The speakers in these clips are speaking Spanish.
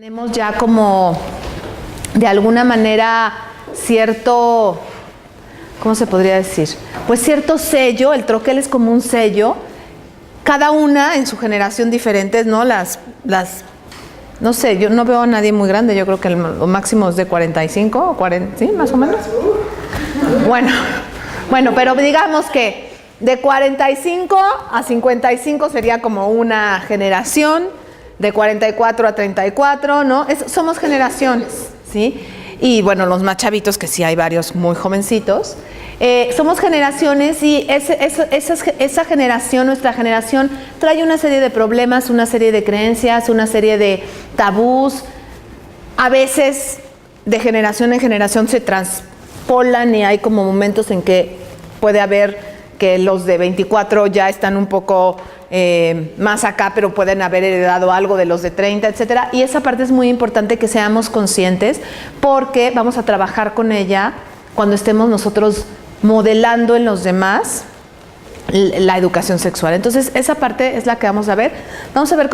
Tenemos ya como, de alguna manera, cierto, ¿cómo se podría decir? Pues cierto sello, el troquel es como un sello, cada una en su generación diferentes, ¿no? No sé, yo no veo a nadie muy grande, yo creo que lo máximo es de 45 o 40, ¿sí? Más o menos. Bueno, pero digamos que de 45 a 55 sería como una generación, de 44 a 34, ¿no? Somos generaciones, ¿sí? Y bueno, los más chavitos, que sí hay varios muy jovencitos, somos generaciones y esa generación, nuestra generación, trae una serie de problemas, una serie de creencias, una serie de tabús. A veces, de generación en generación se traspolan y hay como momentos en que puede haber que los de 24 ya están un poco más acá, pero pueden haber heredado algo de los de 30, etcétera. Y esa parte es muy importante que seamos conscientes porque vamos a trabajar con ella cuando estemos nosotros modelando en los demás la educación sexual. Entonces, esa parte es la que vamos a ver. Vamos a ver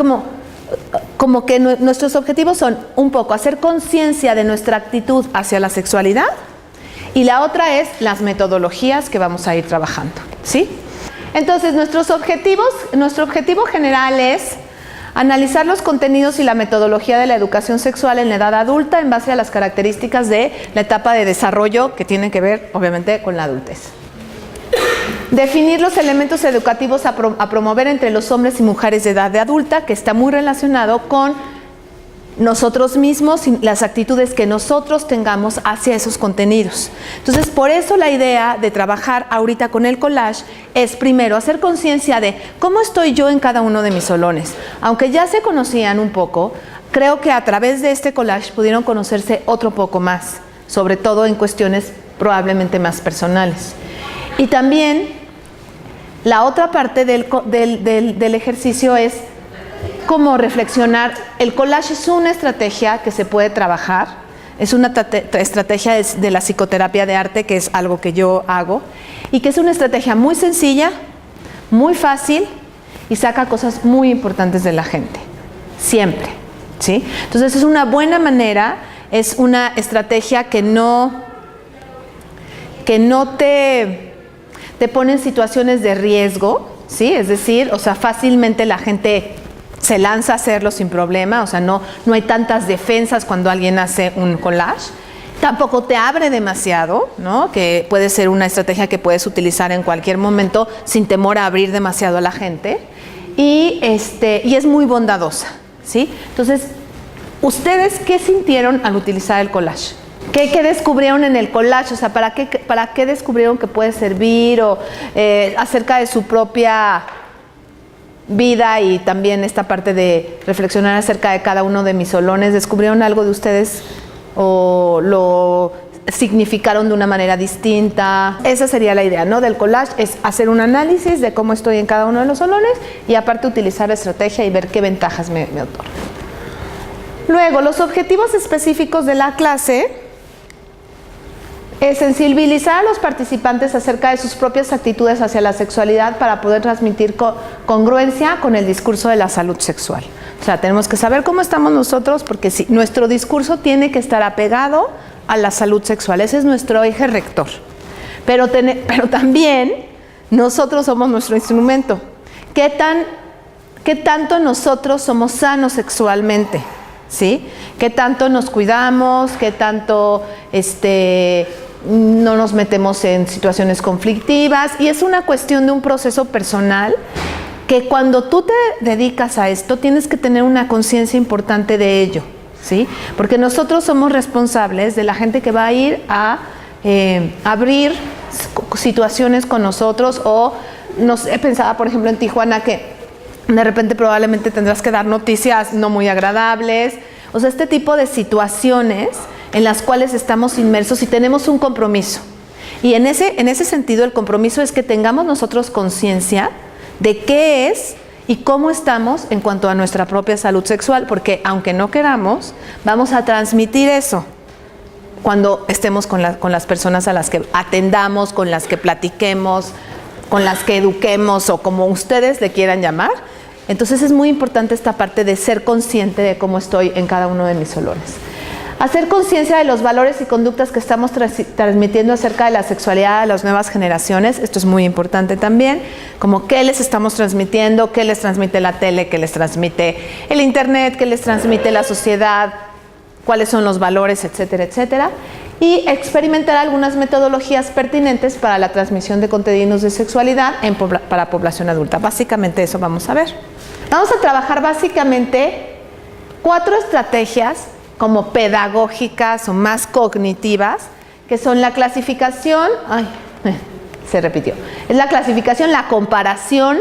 como que nuestros objetivos son un poco hacer conciencia de nuestra actitud hacia la sexualidad y la otra es las metodologías que vamos a ir trabajando, ¿sí? Entonces, nuestro objetivo general es analizar los contenidos y la metodología de la educación sexual en la edad adulta en base a las características de la etapa de desarrollo que tienen que ver, obviamente, con la adultez. Definir los elementos educativos a promover entre los hombres y mujeres de edad adulta, que está muy relacionado con nosotros mismos y las actitudes que nosotros tengamos hacia esos contenidos. Entonces, por eso la idea de trabajar ahorita con el collage es primero hacer conciencia de cómo estoy yo en cada uno de mis salones. Aunque ya se conocían un poco, creo que a través de este collage pudieron conocerse otro poco más, sobre todo en cuestiones probablemente más personales. Y también la otra parte del ejercicio es cómo reflexionar. El collage es una estrategia que se puede trabajar, es una estrategia de la psicoterapia de arte, que es algo que yo hago, y que es una estrategia muy sencilla, muy fácil, y saca cosas muy importantes de la gente, siempre, ¿sí? Entonces es una buena manera, es una estrategia que no te pone en situaciones de riesgo, ¿sí? Es decir, o sea, fácilmente la gente se lanza a hacerlo sin problema, o sea, no hay tantas defensas cuando alguien hace un collage. Tampoco te abre demasiado, ¿no? Que puede ser una estrategia que puedes utilizar en cualquier momento sin temor a abrir demasiado a la gente. Y es muy bondadosa, ¿sí? Entonces, ¿ustedes qué sintieron al utilizar el collage? ¿Qué descubrieron en el collage? O sea, ¿para qué descubrieron que puede servir? O acerca de su propia vida y también esta parte de reflexionar acerca de cada uno de mis salones. ¿Descubrieron algo de ustedes o lo significaron de una manera distinta? Esa sería la idea, ¿no? Del collage, es hacer un análisis de cómo estoy en cada uno de los salones y aparte utilizar la estrategia y ver qué ventajas me otorga. Luego, los objetivos específicos de la clase es sensibilizar a los participantes acerca de sus propias actitudes hacia la sexualidad para poder transmitir congruencia con el discurso de la salud sexual. O sea, tenemos que saber cómo estamos nosotros porque sí, nuestro discurso tiene que estar apegado a la salud sexual. Ese es nuestro eje rector. Pero también nosotros somos nuestro instrumento. ¿Qué tanto nosotros somos sanos sexualmente? ¿Sí? ¿Qué tanto nos cuidamos? ¿Qué tanto no nos metemos en situaciones conflictivas? Y es una cuestión de un proceso personal que cuando tú te dedicas a esto tienes que tener una conciencia importante de ello, ¿sí? Porque nosotros somos responsables de la gente que va a ir a abrir situaciones con nosotros o pensaba, por ejemplo, en Tijuana que de repente probablemente tendrás que dar noticias no muy agradables, o sea, este tipo de situaciones en las cuales estamos inmersos y tenemos un compromiso. Y en ese sentido el compromiso es que tengamos nosotros conciencia de qué es y cómo estamos en cuanto a nuestra propia salud sexual, porque aunque no queramos, vamos a transmitir eso cuando estemos con las personas a las que atendamos, con las que platiquemos, con las que eduquemos o como ustedes le quieran llamar. Entonces es muy importante esta parte de ser consciente de cómo estoy en cada uno de mis olores. Hacer conciencia de los valores y conductas que estamos transmitiendo acerca de la sexualidad a las nuevas generaciones. Esto es muy importante también, como qué les estamos transmitiendo, qué les transmite la tele, qué les transmite el internet, qué les transmite la sociedad, cuáles son los valores, etcétera, etcétera. Y experimentar algunas metodologías pertinentes para la transmisión de contenidos de sexualidad para población adulta. Básicamente eso vamos a ver. Vamos a trabajar básicamente 4 estrategias como pedagógicas o más cognitivas, que son la clasificación, se repitió, es la clasificación, la comparación,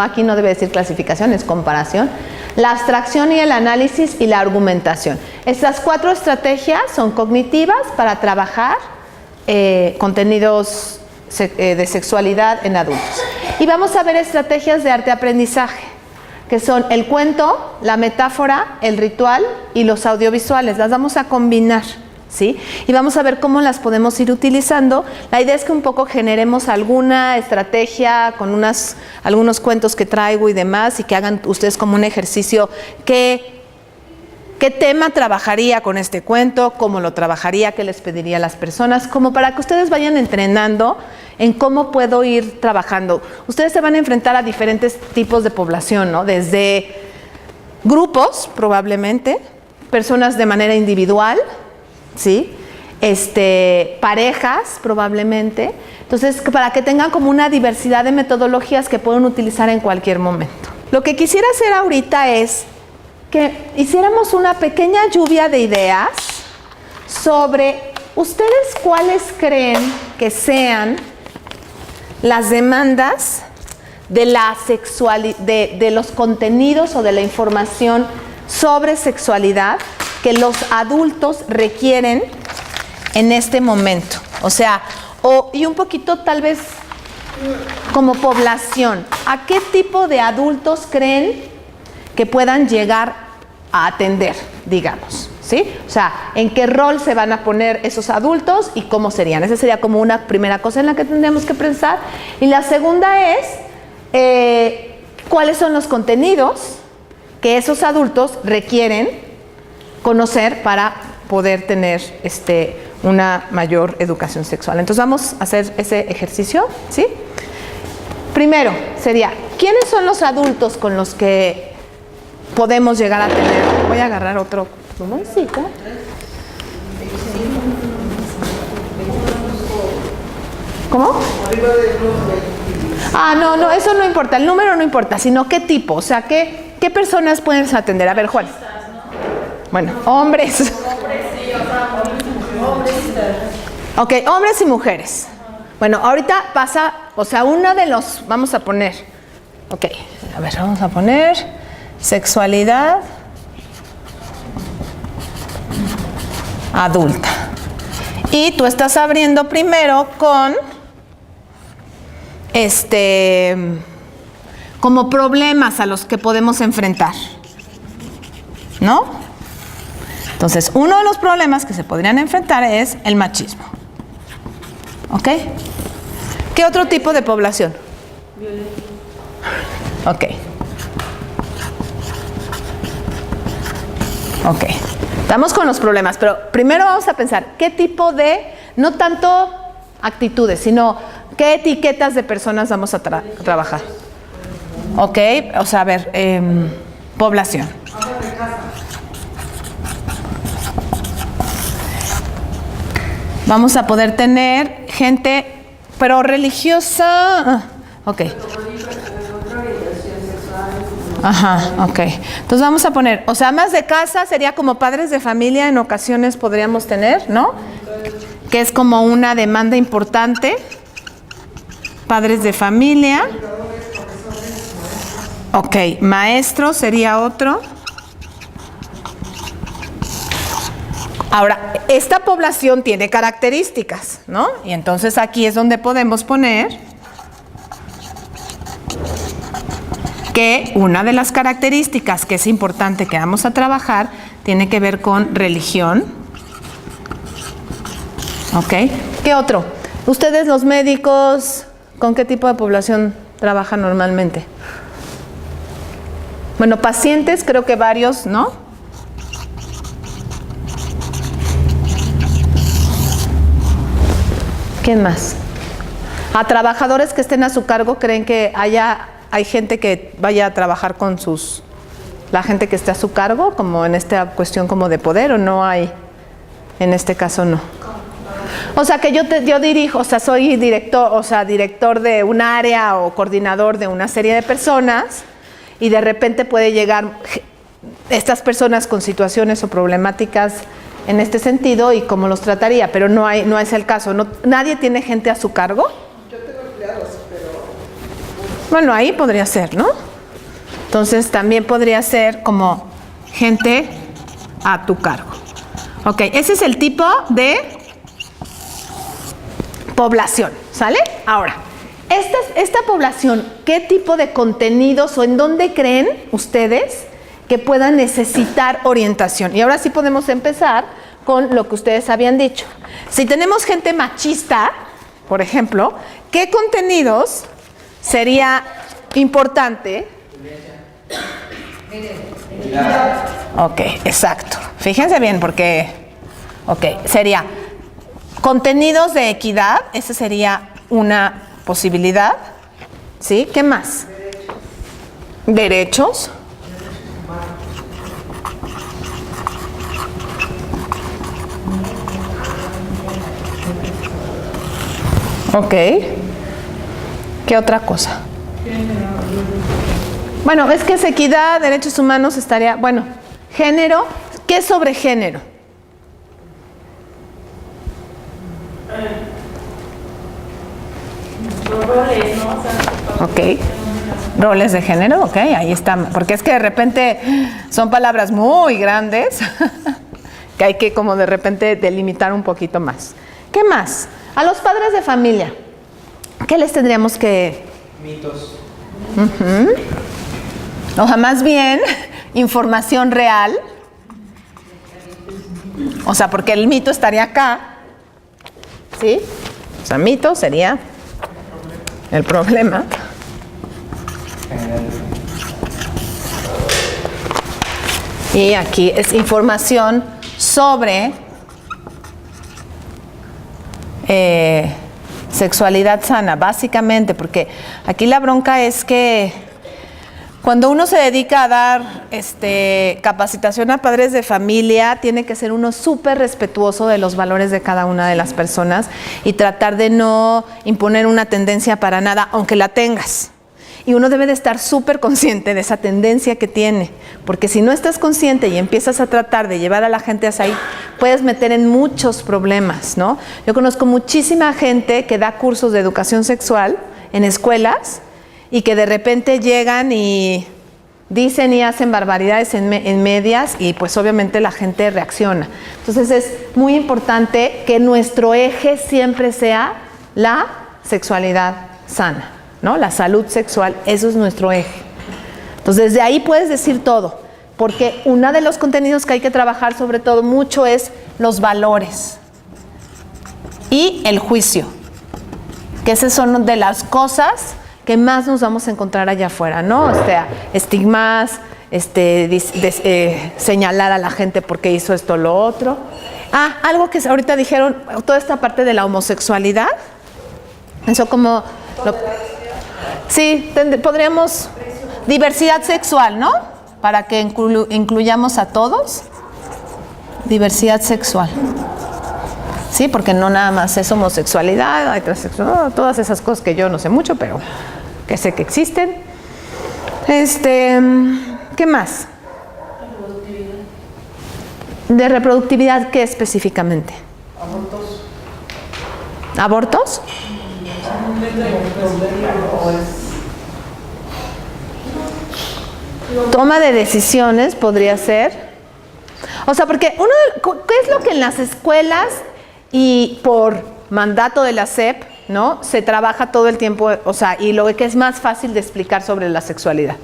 aquí no debe decir clasificación, es comparación, la abstracción y el análisis y la argumentación. Estas 4 estrategias son cognitivas para trabajar contenidos de sexualidad en adultos. Y vamos a ver estrategias de arte-aprendizaje, que son el cuento, la metáfora, el ritual y los audiovisuales. Las vamos a combinar, ¿sí? Y vamos a ver cómo las podemos ir utilizando. La idea es que un poco generemos alguna estrategia con algunos cuentos que traigo y demás, y que hagan ustedes como un ejercicio qué tema trabajaría con este cuento, cómo lo trabajaría, qué les pediría a las personas, como para que ustedes vayan entrenando en cómo puedo ir trabajando. Ustedes se van a enfrentar a diferentes tipos de población, ¿no? Desde grupos, probablemente, personas de manera individual, ¿sí? Parejas, probablemente. Entonces, para que tengan como una diversidad de metodologías que pueden utilizar en cualquier momento. Lo que quisiera hacer ahorita es que hiciéramos una pequeña lluvia de ideas sobre ustedes cuáles creen que sean las demandas de la de los contenidos o de la información sobre sexualidad que los adultos requieren en este momento. O sea, y un poquito tal vez como población, ¿a qué tipo de adultos creen que puedan llegar a atender, digamos? ¿Sí? O sea, ¿en qué rol se van a poner esos adultos y cómo serían? Esa sería como una primera cosa en la que tendríamos que pensar. Y la segunda es, ¿cuáles son los contenidos que esos adultos requieren conocer para poder tener una mayor educación sexual? Entonces vamos a hacer ese ejercicio, ¿sí? Primero sería, ¿quiénes son los adultos con los que podemos llegar a tener? Voy a agarrar otro plumoncito. ¿Cómo? No, eso no importa, el número no importa, sino qué tipo, o sea, qué personas puedes atender. A ver, Juan. Bueno, hombres. Ok, hombres y mujeres. Bueno, ahorita pasa, o sea, uno de los, vamos a poner, ok, a ver, vamos a poner sexualidad adulta. Y tú estás abriendo primero con como problemas a los que podemos enfrentar, ¿no? Entonces, uno de los problemas que se podrían enfrentar es el machismo. ¿Ok? ¿Qué otro tipo de población? Ok. Ok. Estamos con los problemas, pero primero vamos a pensar qué tipo de, no tanto actitudes, sino qué etiquetas de personas vamos a trabajar. Ok, o sea, a ver, población. Vamos a poder tener gente, pero religiosa. Ok. Ajá, ok. Entonces vamos a poner, o sea, amas de casa sería como padres de familia en ocasiones podríamos tener, ¿no? Que es como una demanda importante. Padres de familia. Ok, maestro sería otro. Ahora, esta población tiene características, ¿no? Y entonces aquí es donde podemos poner que una de las características que es importante que vamos a trabajar tiene que ver con religión. ¿Ok? ¿Qué otro? Ustedes los médicos, ¿con qué tipo de población trabajan normalmente? Bueno, pacientes, creo que varios, ¿no? ¿Quién más? A trabajadores que estén a su cargo, ¿creen que hay gente que vaya a trabajar con la gente que esté a su cargo, como en esta cuestión como de poder, o no hay? En este caso no. O sea, que yo dirijo, o sea, soy director de un área o coordinador de una serie de personas, y de repente puede llegar estas personas con situaciones o problemáticas en este sentido, y cómo los trataría, pero no es el caso. ¿Nadie tiene gente a su cargo? Yo tengo empleados, pero... Bueno, ahí podría ser, ¿no? Entonces también podría ser como gente a tu cargo. Ok, ese es el tipo de población, ¿sale? Ahora, esta población, ¿qué tipo de contenidos o en dónde creen ustedes que puedan necesitar orientación? Y ahora sí podemos empezar con lo que ustedes habían dicho. Si tenemos gente machista, por ejemplo, ¿qué contenidos sería importante? Ok, exacto. Fíjense bien porque, sería contenidos de equidad, esa sería una posibilidad. ¿Sí? ¿Qué más? Derechos. Ok. ¿Qué otra cosa? Bueno, es que es equidad, derechos humanos estaría... Bueno, género. ¿Qué es sobre género? Roles, ¿no? Ok. Roles de género, ok, ahí está. Porque es que de repente son palabras muy grandes que hay que como de repente delimitar un poquito más. ¿Qué más? A los padres de familia, ¿qué les tendríamos que...? Mitos. O sea, más bien, información real. O sea, porque el mito estaría acá. ¿Sí? O sea, mito sería el problema. Y aquí es información sobre sexualidad sana, básicamente, porque aquí la bronca es que cuando uno se dedica a dar capacitación a padres de familia, tiene que ser uno súper respetuoso de los valores de cada una de las personas y tratar de no imponer una tendencia para nada, aunque la tengas. Y uno debe de estar súper consciente de esa tendencia que tiene, porque si no estás consciente y empiezas a tratar de llevar a la gente hacia ahí, puedes meter en muchos problemas, ¿no? Yo conozco muchísima gente que da cursos de educación sexual en escuelas y que de repente llegan y dicen y hacen barbaridades en medias y pues obviamente la gente reacciona. Entonces es muy importante que nuestro eje siempre sea la sexualidad sana, ¿no? La salud sexual, eso es nuestro eje. Entonces desde ahí puedes decir todo, porque uno de los contenidos que hay que trabajar sobre todo mucho es los valores y el juicio, que esas son de las cosas que más nos vamos a encontrar allá afuera, ¿no? Estigmas, señalar a la gente porque hizo esto o lo otro. Algo que ahorita dijeron, toda esta parte de la homosexualidad, eso como... sí, podríamos... Diversidad sexual, ¿no? Para que incluyamos a todos. Diversidad sexual. Sí, porque no nada más es homosexualidad, hay transexualidad, todas esas cosas que yo no sé mucho, pero que sé que existen. ¿Qué más? De reproductividad, ¿qué específicamente? Abortos. ¿Abortos? Toma de decisiones podría ser. O sea, porque ¿qué es lo que en las escuelas y por mandato de la SEP, ¿no? Se trabaja todo el tiempo, o sea, y lo que es más fácil de explicar sobre la sexualidad?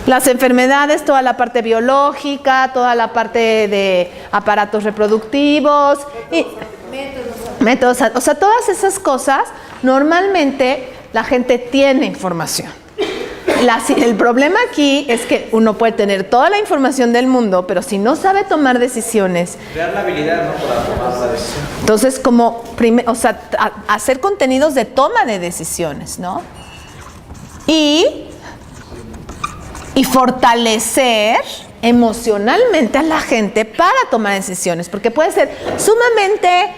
Las enfermedades, toda la parte biológica, toda la parte de aparatos reproductivos, métodos, o sea, todas esas cosas, normalmente la gente tiene información. el problema aquí es que uno puede tener toda la información del mundo, pero si no sabe tomar decisiones. Crear la habilidad, ¿no? Para tomar la decisión. Entonces, hacer contenidos de toma de decisiones, ¿no? Y fortalecer emocionalmente a la gente para tomar decisiones, porque puede ser sumamente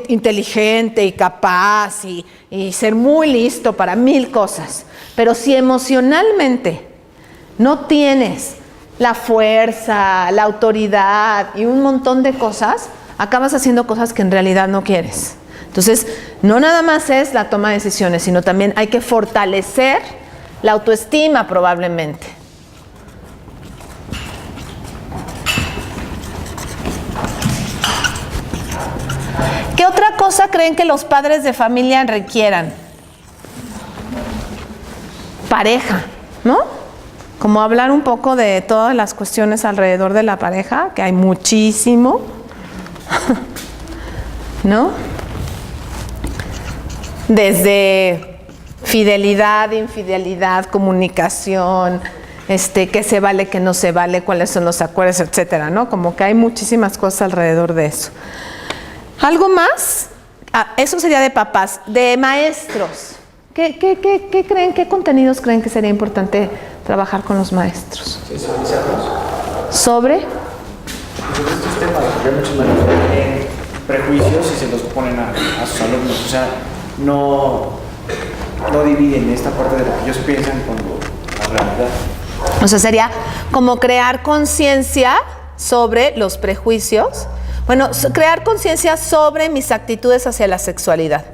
inteligente y capaz y ser muy listo para 1000 cosas, pero si emocionalmente no tienes la fuerza, la autoridad y un montón de cosas, acabas haciendo cosas que en realidad no quieres. Entonces, no nada más es la toma de decisiones, sino también hay que fortalecer la autoestima probablemente. ¿Qué otra cosa creen que los padres de familia requieran? Pareja, ¿no? Como hablar un poco de todas las cuestiones alrededor de la pareja, que hay muchísimo, ¿no? Desde fidelidad, infidelidad, comunicación, qué se vale, qué no se vale, cuáles son los acuerdos, etcétera, ¿no? Como que hay muchísimas cosas alrededor de eso. ¿Algo más? Eso sería de papás. De maestros. ¿Qué creen, qué contenidos creen que sería importante trabajar con los maestros? Sensibilizarlos. ¿Sobre? Sobre estos temas, porque hay muchos maestros que tienen prejuicios y se los ponen a sus alumnos. O sea, no dividen esta parte de lo que ellos piensan con la realidad. O sea, sería como crear conciencia sobre los prejuicios. Bueno, crear conciencia sobre mis actitudes hacia la sexualidad,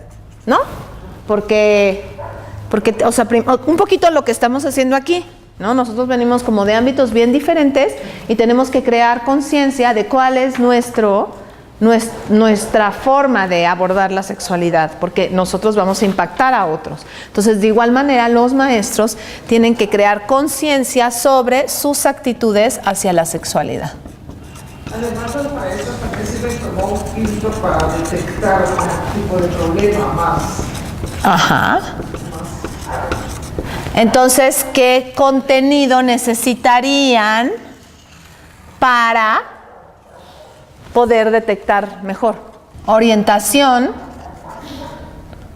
¿no? Porque, o sea, un poquito lo que estamos haciendo aquí, ¿no? Nosotros venimos como de ámbitos bien diferentes y tenemos que crear conciencia de cuál es nuestra forma de abordar la sexualidad, porque nosotros vamos a impactar a otros. Entonces, de igual manera, los maestros tienen que crear conciencia sobre sus actitudes hacia la sexualidad. Además, los maestros también sirven como un filtro para detectar algún tipo de problema más. Ajá. Entonces, ¿qué contenido necesitarían para poder detectar mejor? Orientación,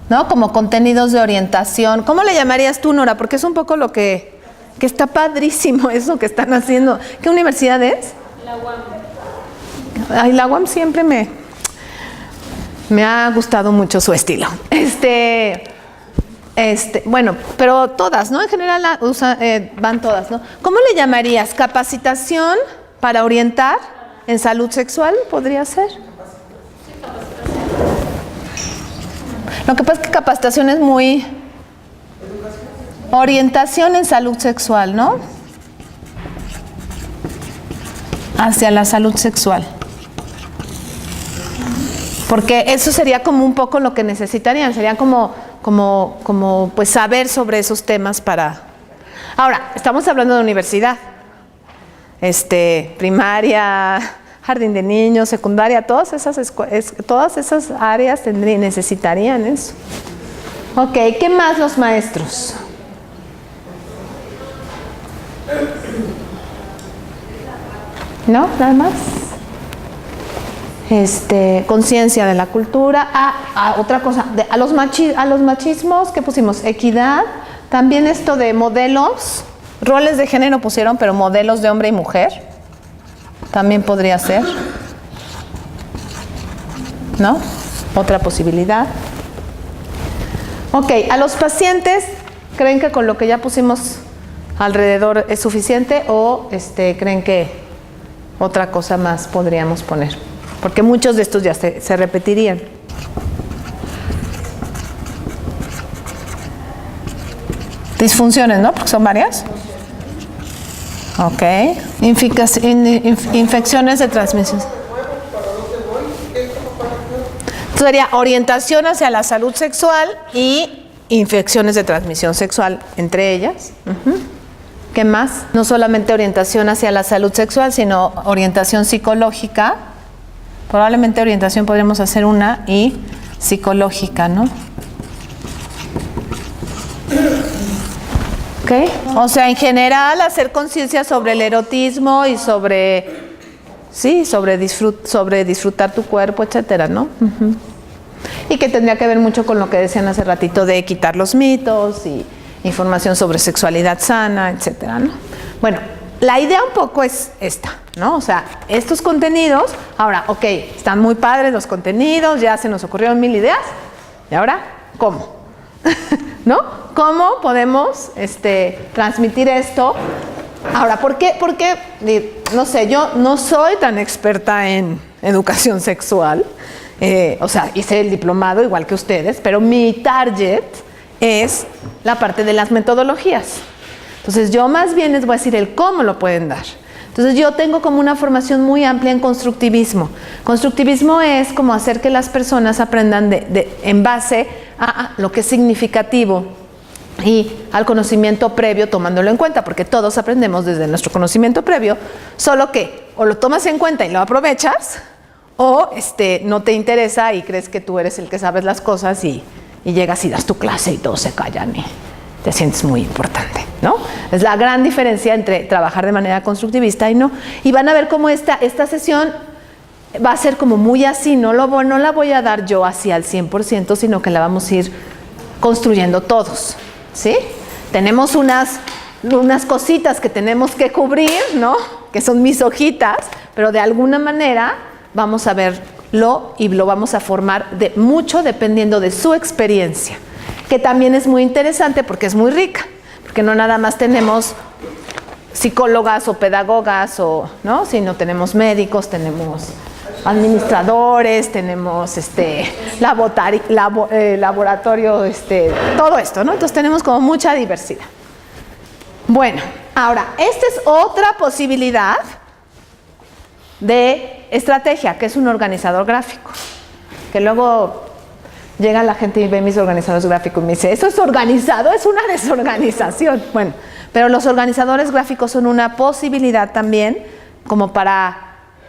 ¿no? Como contenidos de orientación. ¿Cómo le llamarías tú, Nora? Porque es un poco lo que está padrísimo eso que están haciendo. ¿Qué universidad es? La UAM. Ay, la UAM siempre me ha gustado mucho su estilo. Bueno, pero todas, ¿no? En general van todas, ¿no? ¿Cómo le llamarías? ¿Capacitación para orientar en salud sexual? ¿Podría ser? Lo que pasa es que capacitación es muy... Orientación en salud sexual, ¿no? Hacia la salud sexual. Porque eso sería como un poco lo que necesitarían, sería como pues saber sobre esos temas para... Ahora, estamos hablando de universidad, primaria, jardín de niños, secundaria, todas esas áreas necesitarían eso. Ok, ¿qué más los maestros? ¿No? ¿Nada más? Conciencia de la cultura. Otra cosa, a los machismos, ¿qué pusimos? Equidad. También esto de modelos, roles de género pusieron, pero modelos de hombre y mujer. También podría ser. ¿No? Otra posibilidad. Ok, a los pacientes, ¿creen que con lo que ya pusimos alrededor es suficiente o creen que otra cosa más podríamos poner? Porque muchos de estos ya se repetirían. Disfunciones, ¿no? Porque son varias. Ok. Infecciones de transmisión. Sería orientación hacia la salud sexual y infecciones de transmisión sexual entre ellas. ¿Qué más? No solamente orientación hacia la salud sexual, sino orientación psicológica. Probablemente orientación podríamos hacer una y psicológica, ¿no? ¿Ok? O sea, en general, hacer conciencia sobre el erotismo y sobre, sí, sobre disfrutar tu cuerpo, etcétera, ¿no? Y que tendría que ver mucho con lo que decían hace ratito de quitar los mitos y información sobre sexualidad sana, etcétera, ¿no? Bueno, la idea un poco es esta, ¿no? O sea, estos contenidos, ahora, ok, están muy padres los contenidos, ya se nos ocurrieron 1000 ideas, ¿y ahora cómo? ¿No? ¿Cómo podemos transmitir esto? Ahora, ¿por qué? No sé, yo no soy tan experta en educación sexual, o sea, hice el diplomado igual que ustedes, pero mi target es la parte de las metodologías. Entonces, yo más bien les voy a decir el cómo lo pueden dar. Entonces, yo tengo como una formación muy amplia en constructivismo. Constructivismo es como hacer que las personas aprendan en base a lo que es significativo y al conocimiento previo, tomándolo en cuenta, porque todos aprendemos desde nuestro conocimiento previo, solo que o lo tomas en cuenta y lo aprovechas, o no te interesa y crees que tú eres el que sabes las cosas y llegas y das tu clase y todos se callan y te sientes muy importante, ¿no? Es la gran diferencia entre trabajar de manera constructivista y no. Y van a ver cómo esta sesión va a ser como muy así, no la voy a dar yo así al 100%, sino que la vamos a ir construyendo todos, ¿sí? Tenemos unas cositas que tenemos que cubrir, ¿no? Que son mis hojitas, pero de alguna manera vamos a verlo y lo vamos a formar mucho dependiendo de su experiencia, que también es muy interesante porque es muy rica, porque no nada más tenemos psicólogas o pedagogas, ¿no? Sino tenemos médicos, tenemos administradores, tenemos laboratorio, todo esto, ¿no? Entonces tenemos como mucha diversidad. Bueno, ahora, esta es otra posibilidad de estrategia, que es un organizador gráfico, que luego llega la gente y ve mis organizadores gráficos y me dice, ¿eso es organizado? Es una desorganización. Bueno, pero los organizadores gráficos son una posibilidad también como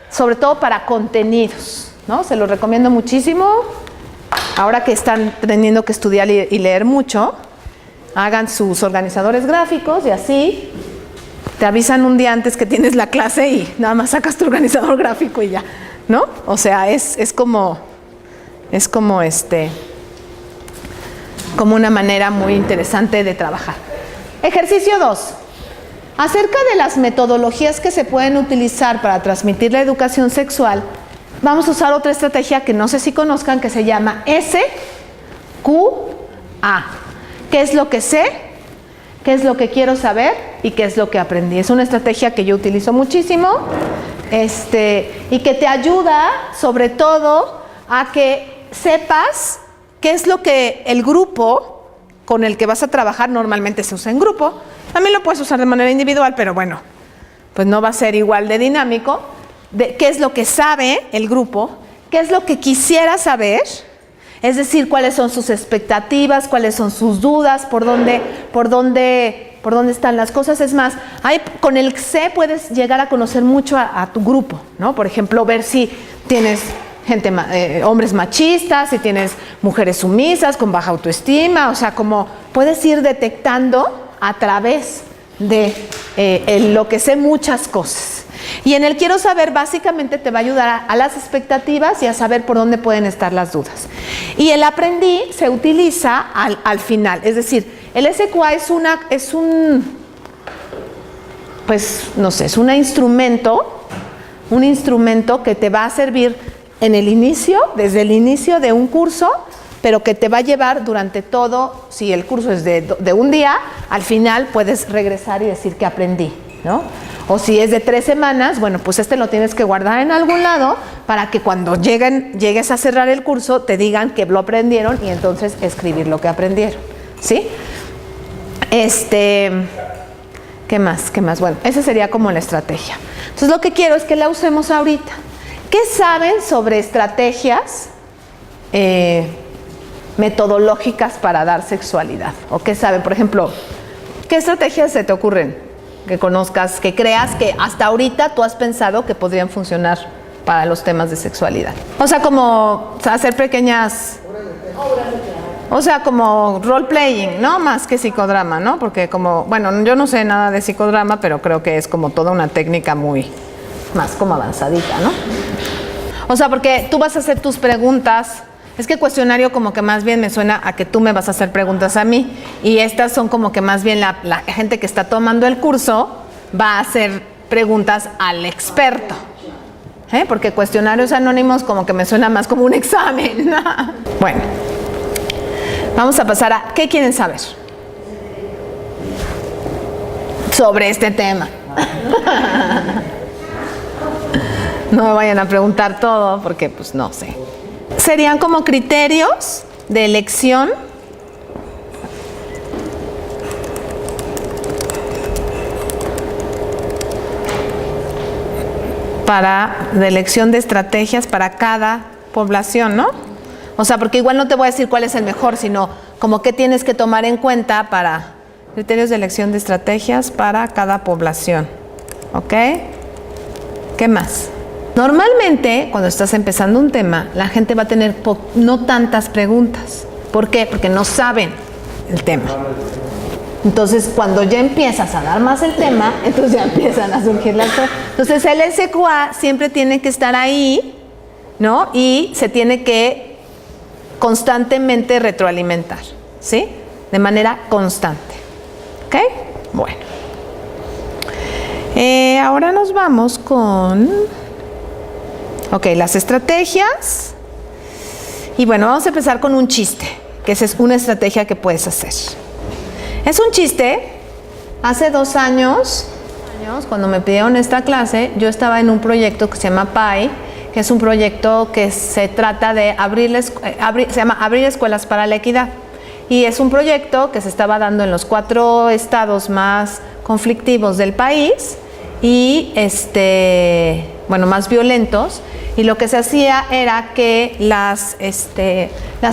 sobre todo para contenidos, ¿no? Se los recomiendo muchísimo. Ahora que están teniendo que estudiar y leer mucho, hagan sus organizadores gráficos y así te avisan un día antes que tienes la clase y nada más sacas tu organizador gráfico y ya, ¿no? O sea, es como una manera muy interesante de trabajar. Ejercicio 2. Acerca de las metodologías que se pueden utilizar para transmitir la educación sexual, vamos a usar otra estrategia que no sé si conozcan, que se llama SQA. ¿Qué es lo que sé? ¿Qué es lo que quiero saber? ¿Y qué es lo que aprendí? Es una estrategia que yo utilizo muchísimo y que te ayuda sobre todo a que sepas qué es lo que el grupo con el que vas a trabajar normalmente se usa en grupo. También lo puedes usar de manera individual, pero bueno, pues no va a ser igual de dinámico. ¿Qué es lo que sabe el grupo? ¿Qué es lo que quisiera saber? Es decir, cuáles son sus expectativas, cuáles son sus dudas, por dónde están las cosas. Es más, con el C puedes llegar a conocer mucho a tu grupo, ¿no? Por ejemplo, ver si tienes hombres machistas, si tienes mujeres sumisas con baja autoestima, o sea, como puedes ir detectando a través de lo que sé muchas cosas. Y en el quiero saber básicamente te va a ayudar a las expectativas y a saber por dónde pueden estar las dudas. Y el aprendí se utiliza al final, es decir, el SQA es un instrumento que te va a servir desde el inicio de un curso, pero que te va a llevar durante todo. Si el curso es de un día, al final puedes regresar y decir que aprendí, ¿no? O si es de 3 semanas, bueno, pues lo tienes que guardar en algún lado para que cuando llegues a cerrar el curso te digan que lo aprendieron y entonces escribir lo que aprendieron, ¿sí? ¿Qué más? Bueno, esa sería como la estrategia. Entonces lo que quiero es que la usemos ahorita. ¿Qué saben sobre estrategias metodológicas para dar sexualidad? ¿O qué saben? Por ejemplo, ¿qué estrategias se te ocurren? Que conozcas, que creas que hasta ahorita tú has pensado que podrían funcionar para los temas de sexualidad. O sea, como hacer pequeñas O sea, como role-playing, ¿no? Más que psicodrama, ¿no? Porque como, bueno, yo no sé nada de psicodrama, pero creo que es como toda una técnica muy, más como avanzadita, ¿no? O sea, porque tú vas a hacer tus preguntas. Es que cuestionario como que más bien me suena a que tú me vas a hacer preguntas a mí. Y estas son como que más bien la gente que está tomando el curso va a hacer preguntas al experto. Porque cuestionarios anónimos como que me suena más como un examen. Bueno. Vamos a pasar a, ¿qué quieren saber sobre este tema? No me vayan a preguntar todo porque pues no sé. Serían como criterios de elección de elección de estrategias para cada población, ¿no? O sea, porque igual no te voy a decir cuál es el mejor, sino como qué tienes que tomar en cuenta para criterios de elección de estrategias para cada población. ¿Ok? ¿Qué más? Normalmente, cuando estás empezando un tema, la gente va a tener no tantas preguntas. ¿Por qué? Porque no saben el tema. Entonces, cuando ya empiezas a dar más el tema, entonces ya empiezan a surgir las cosas. Entonces, el SQA siempre tiene que estar ahí, ¿no? Y se tiene que constantemente retroalimentar, ¿sí? De manera constante. ¿Ok? Bueno. Ahora nos vamos con... Ok, las estrategias. Y bueno, vamos a empezar con un chiste, que esa es una estrategia que puedes hacer. Es un chiste. Hace 2 años, cuando me pidieron esta clase, yo estaba en un proyecto que se llama PAI, que es un proyecto que se trata de se llama Abrir Escuelas para la Equidad. Y es un proyecto que se estaba dando en los 4 estados más conflictivos del país y bueno, más violentos. Y lo que se hacía era que las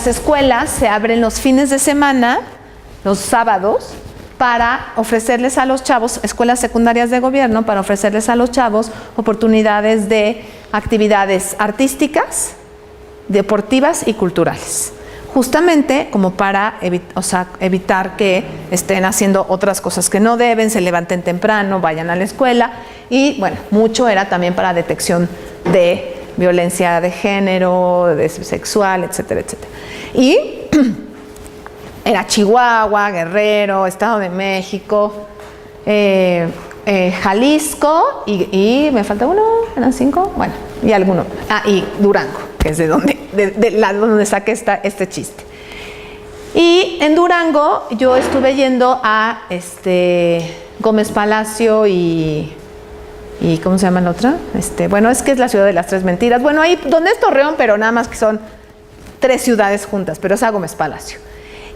escuelas se abren los fines de semana, los sábados, para ofrecerles a los chavos, escuelas secundarias de gobierno, para ofrecerles a los chavos oportunidades de actividades artísticas, deportivas y culturales. Justamente como para evitar que estén haciendo otras cosas que no deben, se levanten temprano, vayan a la escuela. Y bueno, mucho era también para detección de violencia de género, de sexual, etcétera, etcétera. Y era Chihuahua, Guerrero, Estado de México, Jalisco y me falta uno, eran 5, bueno, y alguno. Y Durango, que es de donde saqué este chiste. Y en Durango yo estuve yendo a Gómez Palacio y ¿cómo se llama la otra? Bueno, es que es la ciudad de las 3 mentiras. Bueno, ahí donde es Torreón, pero nada más que son 3 ciudades juntas, pero es a Gómez Palacio.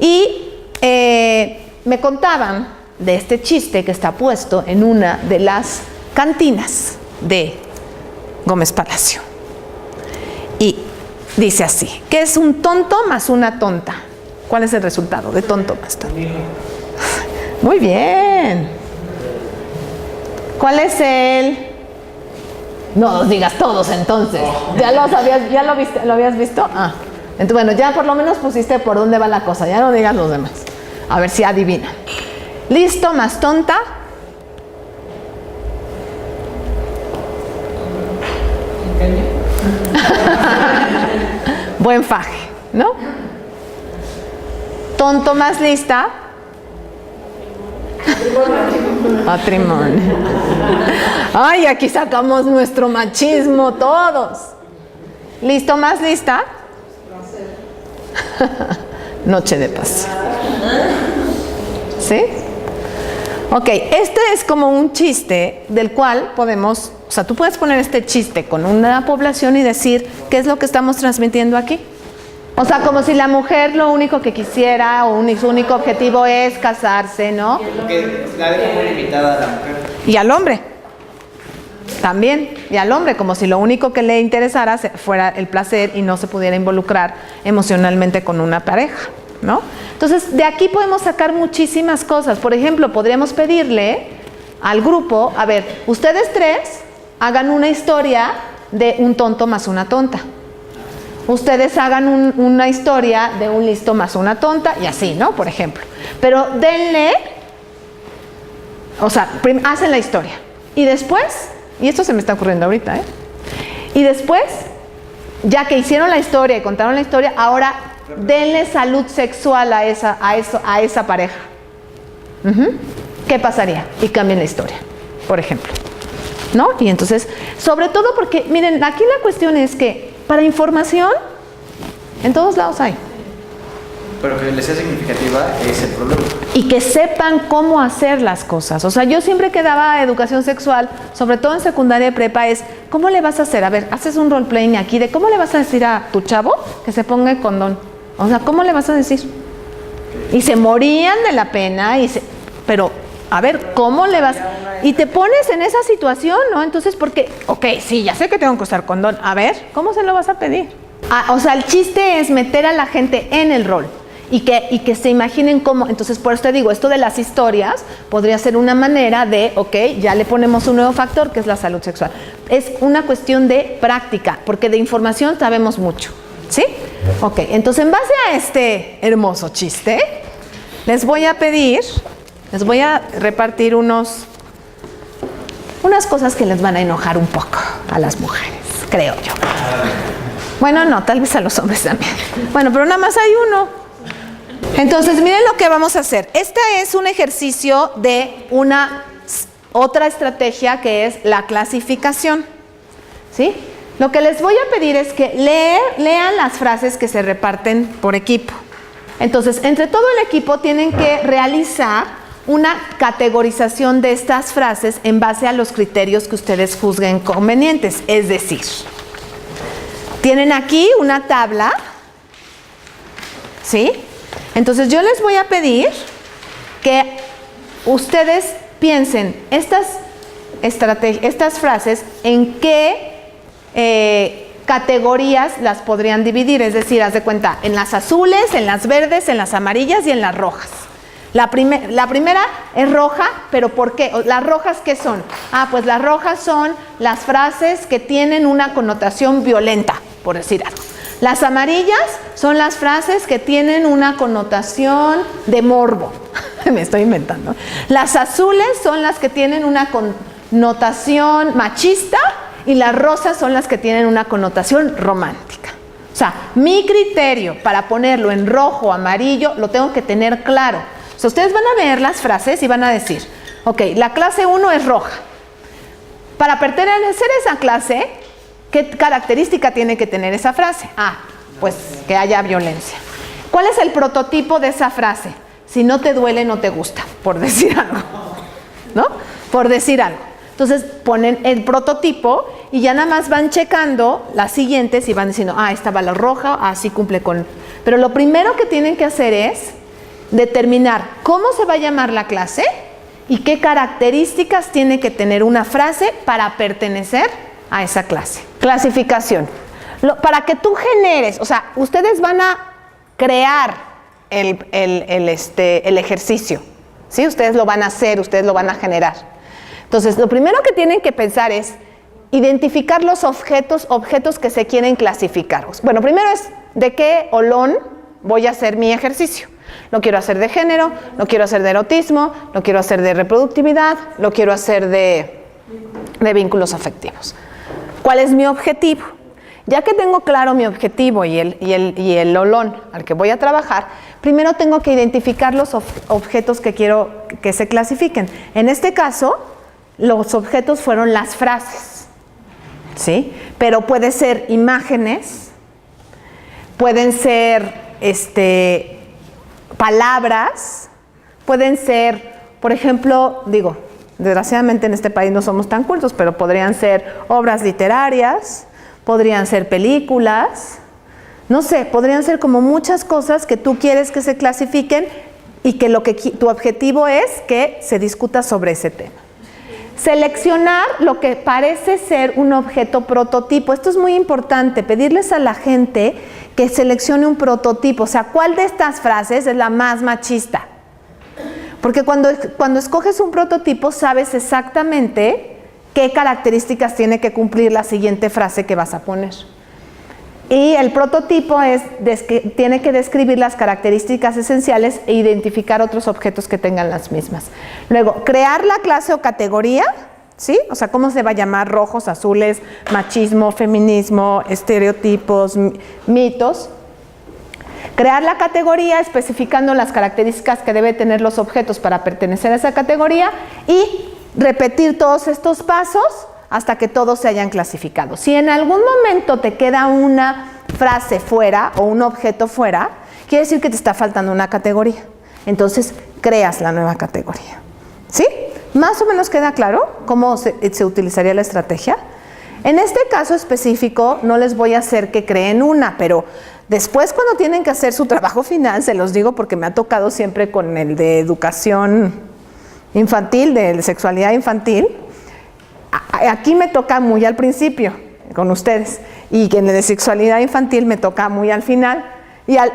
Y me contaban de este chiste que está puesto en una de las cantinas de Gómez Palacio. Y dice así, ¿qué es un tonto más una tonta? ¿Cuál es el resultado de tonto más tonta? Muy bien. ¿Cuál es el...? No los digas todos entonces. ¿Ya lo sabías? ¿Ya lo habías visto? Entonces, bueno, ya por lo menos pusiste por dónde va la cosa. Ya no digas los demás. A ver si adivinan. Listo más tonta. Buen faje, ¿no? Tonto más lista. Matrimonio. Ay, aquí sacamos nuestro machismo todos. ¿Listo más lista? Noche de paz. ¿Sí? Ok, este es como un chiste del cual podemos, o sea, tú puedes poner este chiste con una población y decir qué es lo que estamos transmitiendo aquí. O sea, como si la mujer lo único que quisiera o su único objetivo es casarse, ¿no? Porque la deja muy limitada a la mujer. Y al hombre. También. Y al hombre, como si lo único que le interesara fuera el placer y no se pudiera involucrar emocionalmente con una pareja, ¿no? Entonces, de aquí podemos sacar muchísimas cosas. Por ejemplo, podríamos pedirle al grupo, a ver, ustedes 3 hagan una historia de un tonto más una tonta. ustedes hagan una historia de un listo más una tonta y así, ¿no? Por ejemplo. Pero denle, o sea, hacen la historia. Y después, y esto se me está ocurriendo ahorita, y después, ya que hicieron la historia y contaron la historia, ahora denle salud sexual a esa pareja. ¿Qué pasaría? Y cambien la historia, por ejemplo, ¿no? Y entonces, sobre todo porque, miren, aquí la cuestión es que para información, en todos lados hay. Pero que les sea significativa es el problema. Y que sepan cómo hacer las cosas. O sea, yo siempre que daba educación sexual, sobre todo en secundaria y prepa, es ¿cómo le vas a hacer? A ver, haces un role-playing aquí de ¿cómo le vas a decir a tu chavo que se ponga el condón? O sea, ¿cómo le vas a decir? Y se morían de la pena, pero a ver, ¿cómo le vas? Y te pones en esa situación, ¿no? Entonces, porque, ok, sí, ya sé que tengo que usar condón. A ver, ¿cómo se lo vas a pedir? O sea, el chiste es meter a la gente en el rol. Y que se imaginen cómo. Entonces, por eso te digo, esto de las historias podría ser una manera de, ok, ya le ponemos un nuevo factor que es la salud sexual. Es una cuestión de práctica, porque de información sabemos mucho, ¿sí? Ok, entonces en base a este hermoso chiste, les voy a repartir unas cosas que les van a enojar un poco a las mujeres, creo yo. Bueno, no, tal vez a los hombres también. Bueno, pero nada más hay uno. Entonces, miren lo que vamos a hacer. Este es un ejercicio de otra estrategia que es la clasificación, ¿sí? Lo que les voy a pedir es que lean las frases que se reparten por equipo. Entonces, entre todo el equipo tienen que realizar una categorización de estas frases en base a los criterios que ustedes juzguen convenientes. Es decir, tienen aquí una tabla, ¿sí? Entonces yo les voy a pedir que ustedes piensen estas frases en qué categorías las podrían dividir. Es decir, haz de cuenta, en las azules, en las verdes, en las amarillas y en las rojas. La primera es roja, pero ¿por qué? ¿Las rojas qué son? Pues las rojas son las frases que tienen una connotación violenta, por decir algo. Las amarillas son las frases que tienen una connotación de morbo. Me estoy inventando. Las azules son las que tienen una connotación machista y las rosas son las que tienen una connotación romántica. O sea, mi criterio para ponerlo en rojo o amarillo lo tengo que tener claro. O sea, ustedes van a ver las frases y van a decir, ok, la clase 1 es roja. Para pertenecer a esa clase, ¿qué característica tiene que tener esa frase? Pues que haya violencia. ¿Cuál es el prototipo de esa frase? Si no te duele, no te gusta, por decir algo, ¿no? Por decir algo. Entonces ponen el prototipo y ya nada más van checando las siguientes y van diciendo, esta va la roja, sí cumple con... Pero lo primero que tienen que hacer es determinar cómo se va a llamar la clase y qué características tiene que tener una frase para pertenecer a esa clase. Clasificación. Para que tú generes, o sea, ustedes van a crear el ejercicio, ¿sí? Ustedes lo van a hacer, ustedes lo van a generar. Entonces, lo primero que tienen que pensar es identificar los objetos que se quieren clasificar. Bueno, primero es de qué olón voy a hacer mi ejercicio. Lo quiero hacer de género, lo quiero hacer de erotismo, lo quiero hacer de reproductividad, lo quiero hacer de vínculos afectivos. ¿Cuál es mi objetivo? Ya que tengo claro mi objetivo y el olón al que voy a trabajar, primero tengo que identificar los objetos que quiero que se clasifiquen. En este caso, los objetos fueron las frases, ¿sí? Pero puede ser imágenes, pueden ser palabras, pueden ser, por ejemplo, desgraciadamente en este país no somos tan cultos, pero podrían ser obras literarias, podrían ser películas, no sé, podrían ser como muchas cosas que tú quieres que se clasifiquen y que tu objetivo es que se discuta sobre ese tema. Seleccionar lo que parece ser un objeto prototipo. Esto es muy importante, pedirles a la gente que seleccione un prototipo. O sea, ¿cuál de estas frases es la más machista? Porque cuando escoges un prototipo sabes exactamente qué características tiene que cumplir la siguiente frase que vas a poner. Y el prototipo tiene que describir las características esenciales e identificar otros objetos que tengan las mismas. Luego, crear la clase o categoría, ¿sí? O sea, ¿cómo se va a llamar? Rojos, azules, machismo, feminismo, estereotipos, mitos. Crear la categoría especificando las características que debe tener los objetos para pertenecer a esa categoría y repetir todos estos pasos hasta que todos se hayan clasificado. Si en algún momento te queda una frase fuera o un objeto fuera, quiere decir que te está faltando una categoría. Entonces, creas la nueva categoría. ¿Sí? ¿Más o menos queda claro cómo se utilizaría la estrategia? En este caso específico, no les voy a hacer que creen una, pero después cuando tienen que hacer su trabajo final, se los digo porque me ha tocado siempre con el de educación infantil, de sexualidad infantil. Aquí me toca muy al principio con ustedes y en el de sexualidad infantil me toca muy al final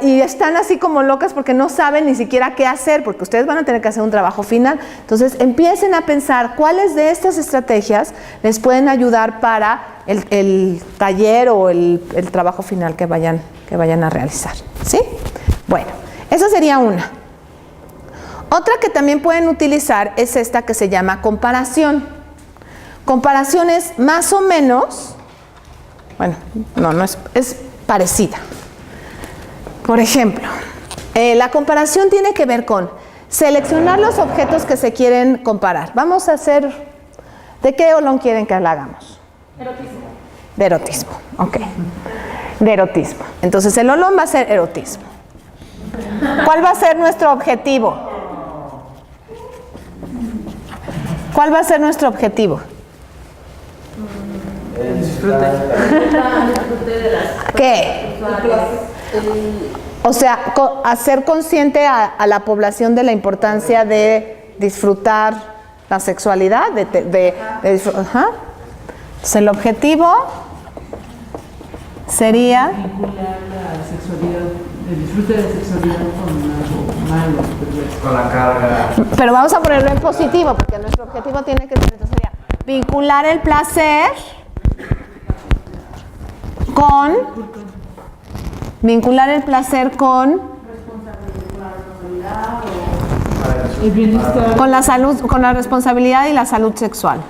y están así como locas porque no saben ni siquiera qué hacer porque ustedes van a tener que hacer un trabajo final. Entonces empiecen a pensar cuáles de estas estrategias les pueden ayudar para el taller o el trabajo final que vayan a realizar. ¿Sí? Bueno, esa sería una. Otra que también pueden utilizar es esta que se llama comparación. Comparación es más o menos, bueno, no es parecida. Por ejemplo, la comparación tiene que ver con seleccionar los objetos que se quieren comparar. Vamos a hacer, ¿de qué olón quieren que la hagamos? Erotismo. De erotismo, ok. De erotismo. Entonces el olón va a ser erotismo. ¿Cuál va a ser nuestro objetivo? ¿Cuál va a ser nuestro objetivo? ¿Qué? O sea, hacer consciente a la población de la importancia de disfrutar la sexualidad, ajá. Entonces, el objetivo sería vincular la sexualidad, el disfrute de la sexualidad con algo malo, perverso. Con la carga. pero vamos a ponerlo en positivo porque nuestro objetivo tiene que ser, entonces sería vincular el placer con El bienestar. con la salud, con la responsabilidad y la salud sexual.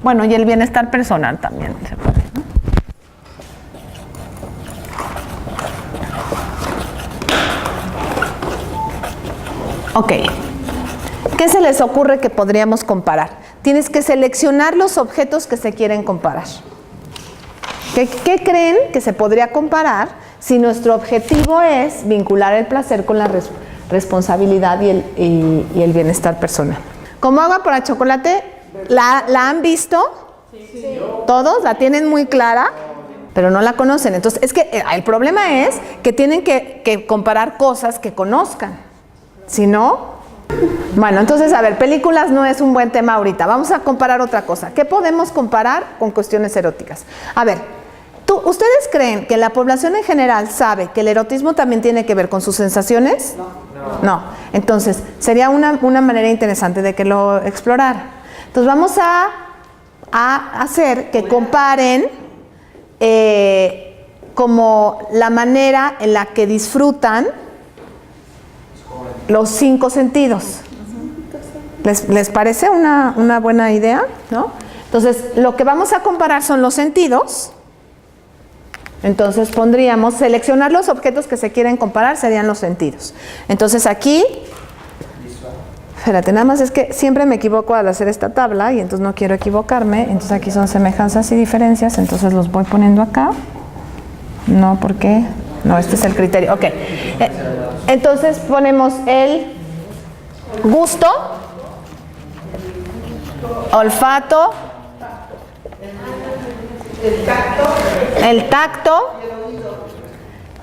Bueno, y el bienestar personal también se puede, ¿no? Ok. ¿Qué se les ocurre que podríamos comparar? Tienes que seleccionar los objetos que se quieren comparar. ¿Qué creen que se podría comparar si nuestro objetivo es vincular el placer con la responsabilidad y el bienestar personal? Como agua para chocolate, ¿la han visto? Sí. ¿Todos? ¿La tienen muy clara? Pero no la conocen. Entonces, es que el problema es que tienen que comparar cosas que conozcan. Si no... Bueno, entonces, a ver, películas no es un buen tema ahorita. Vamos a comparar otra cosa. ¿Qué podemos comparar con cuestiones eróticas? A ver, ¿ustedes creen que la población en general sabe que el erotismo también tiene que ver con sus sensaciones? No. Entonces, sería una manera interesante de que lo exploraran. Entonces, vamos a hacer que comparen como la manera en la que disfrutan los 5 sentidos. ¿Les parece una buena idea? ¿No? Entonces, lo que vamos a comparar son los sentidos. Entonces, pondríamos, seleccionar los objetos que se quieren comparar serían los sentidos. Entonces, aquí, espérate, nada más es que siempre me equivoco al hacer esta tabla y entonces no quiero equivocarme. Entonces, aquí son semejanzas y diferencias, entonces los voy poniendo acá. No, ¿por qué? No, este es el criterio. Ok. Entonces ponemos el gusto, olfato, el tacto,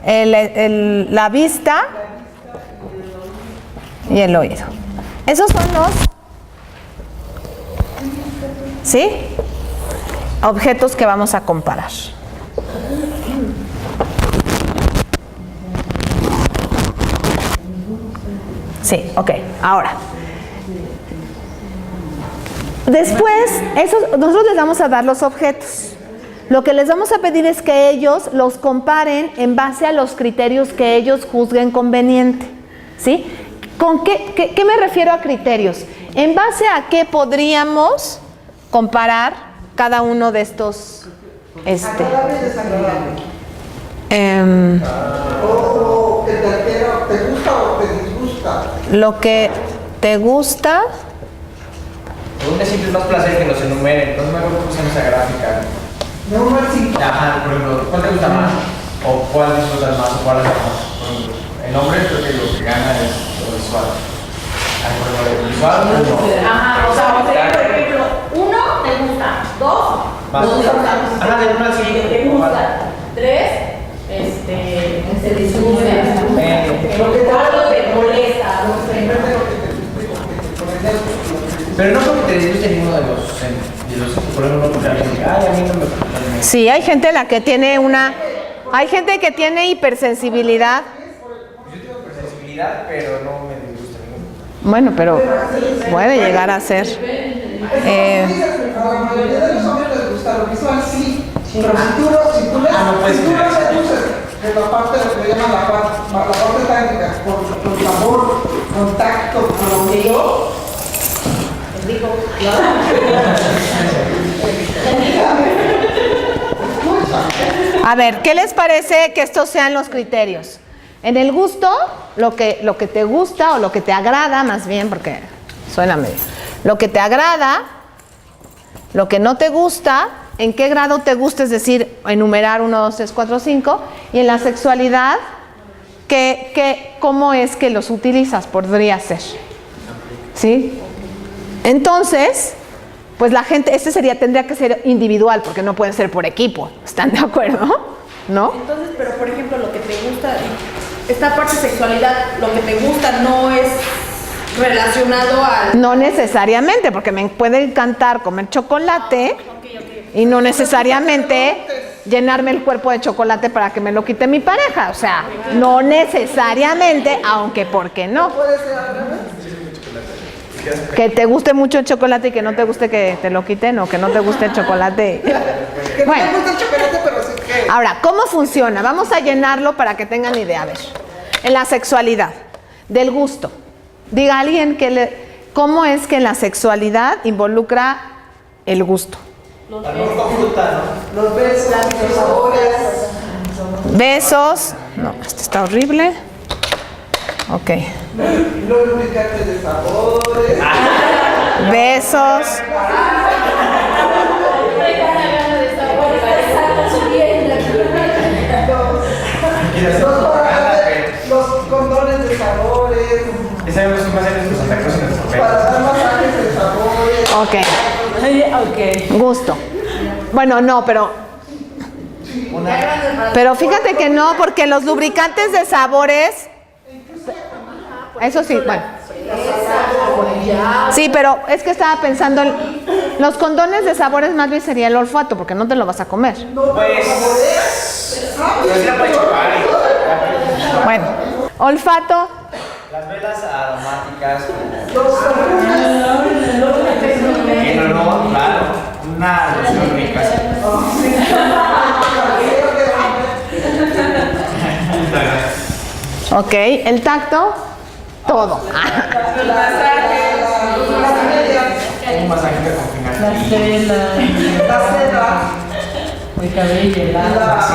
la vista y el oído. Esos son los, ¿sí?, objetos que vamos a comparar. Sí, ok. Ahora, después, nosotros les vamos a dar los objetos. Lo que les vamos a pedir es que ellos los comparen en base a los criterios que ellos juzguen conveniente, ¿sí? ¿Con qué me refiero a criterios? ¿En base a qué podríamos comparar cada uno de estos? Agradable y desagradable. O que te gusta o te disgusta. Lo que te gusta. Un ejemplo es más placer que nos enumeren. No me acuerdo cómo se llama esa gráfica. No, sí. Ajá, por ejemplo, ¿cuál te gusta más? ¿O cuál disfrutas más? ¿O cuál es más? Por ejemplo, el hombre creo que lo que gana es lo visual. Ay, por ejemplo, el visual, uno. Ajá, o sea, por ejemplo, 1 te gusta, 2 Más. no te gusta. Ajá, de 1 al 5. Te gusta, 3 se disgusta. Lo que te molesta, no sé. Pero no porque te disguste ninguno de los por ejemplo, no porque alguien diga, ay, a mí no me... Sí, hay gente hay gente que tiene hipersensibilidad. Yo tengo hipersensibilidad, pero no me disgusta ninguno. Bueno, pero puede llegar a ser. A la mayoría de los hombres les gusta lo visual, sí. Pero si tú le reduces de la parte de lo que llaman la parte técnica, con sabor, con tacto, con oído. A ver, ¿qué les parece que estos sean los criterios? En el gusto, lo que te gusta o lo que te agrada, más bien, porque suena medio. Lo que te agrada, lo que no te gusta, en qué grado te gusta, es decir, enumerar 1, 2, 3, 4, 5, y en la sexualidad, ¿cómo es que los utilizas? Podría ser. ¿Sí? Entonces, pues la gente, tendría que ser individual, porque no puede ser por equipo. ¿Están de acuerdo? ¿No? Entonces, pero por ejemplo, lo que te gusta, esta parte de sexualidad, lo que te gusta no es relacionado al... No necesariamente, porque me puede encantar comer chocolate y no necesariamente llenarme el cuerpo de chocolate para que me lo quite mi pareja. O sea, no necesariamente, aunque ¿por qué no? Puede ser al revés. Que te guste mucho el chocolate y que no te guste que te lo quiten, o que no te guste el chocolate. Que no Bueno. te gusta el chocolate, pero sí que... Ahora, ¿cómo funciona? Vamos a llenarlo para que tengan idea. A ver, en la sexualidad, del gusto. Diga alguien cómo es que en la sexualidad involucra el gusto. Los besos, los sabores. Besos. No, este está horrible. Ok. Los lubricantes de sabores. Besos. Los condones de sabores. Esa vez que pasan estos Santa Cruz en nuestro Para dar masajes de sabores. Ok. Gusto. Bueno, no, pero fíjate que no, porque los lubricantes de sabores, eso sí, bueno. Sí, pero es que estaba pensando, los condones de sabores más bien sería el olfato, porque no te lo vas a comer. Pues sí la puedes chupar. Bueno, olfato. Las velas aromáticas. Los El olor, claro. Una loción rica. Ok, el tacto, todo. Un masajito con final. la seda. El cabello, el agua.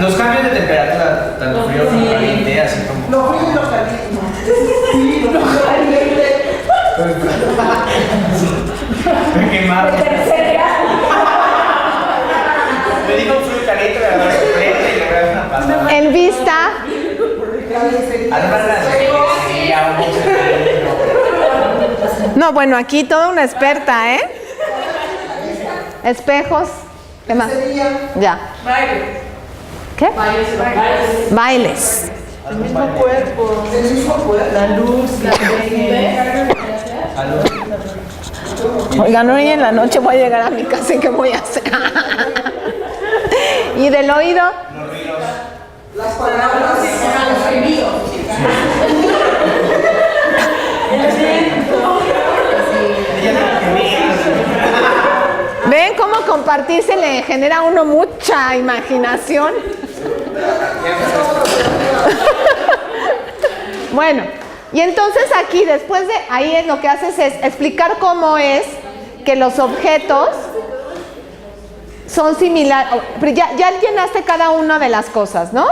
Los cambios de temperatura, tanto frío como caliente, así como. Lo frío y lo caliente. Sí, lo caliente. Me quemaron. Me dijo frío y caliente, me agarré frente y le agarré una patada. En vista, Además, sí, ya vamos a no, bueno, aquí toda una experta, ¿eh? Espejos, ¿qué más? Ya. ¿Qué? Bailes. El mismo cuerpo. El mismo cuerpo. La luz, la Oigan, hoy en la noche voy a llegar a mi casa y ¿qué voy a hacer? ¿Y del oído? Las palabras. ¿Ven cómo compartir se le genera a uno mucha imaginación. Bueno, y entonces aquí, después de ahí lo que haces es explicar cómo es que los objetos son similares. Ya llenaste cada una de las cosas, ¿no?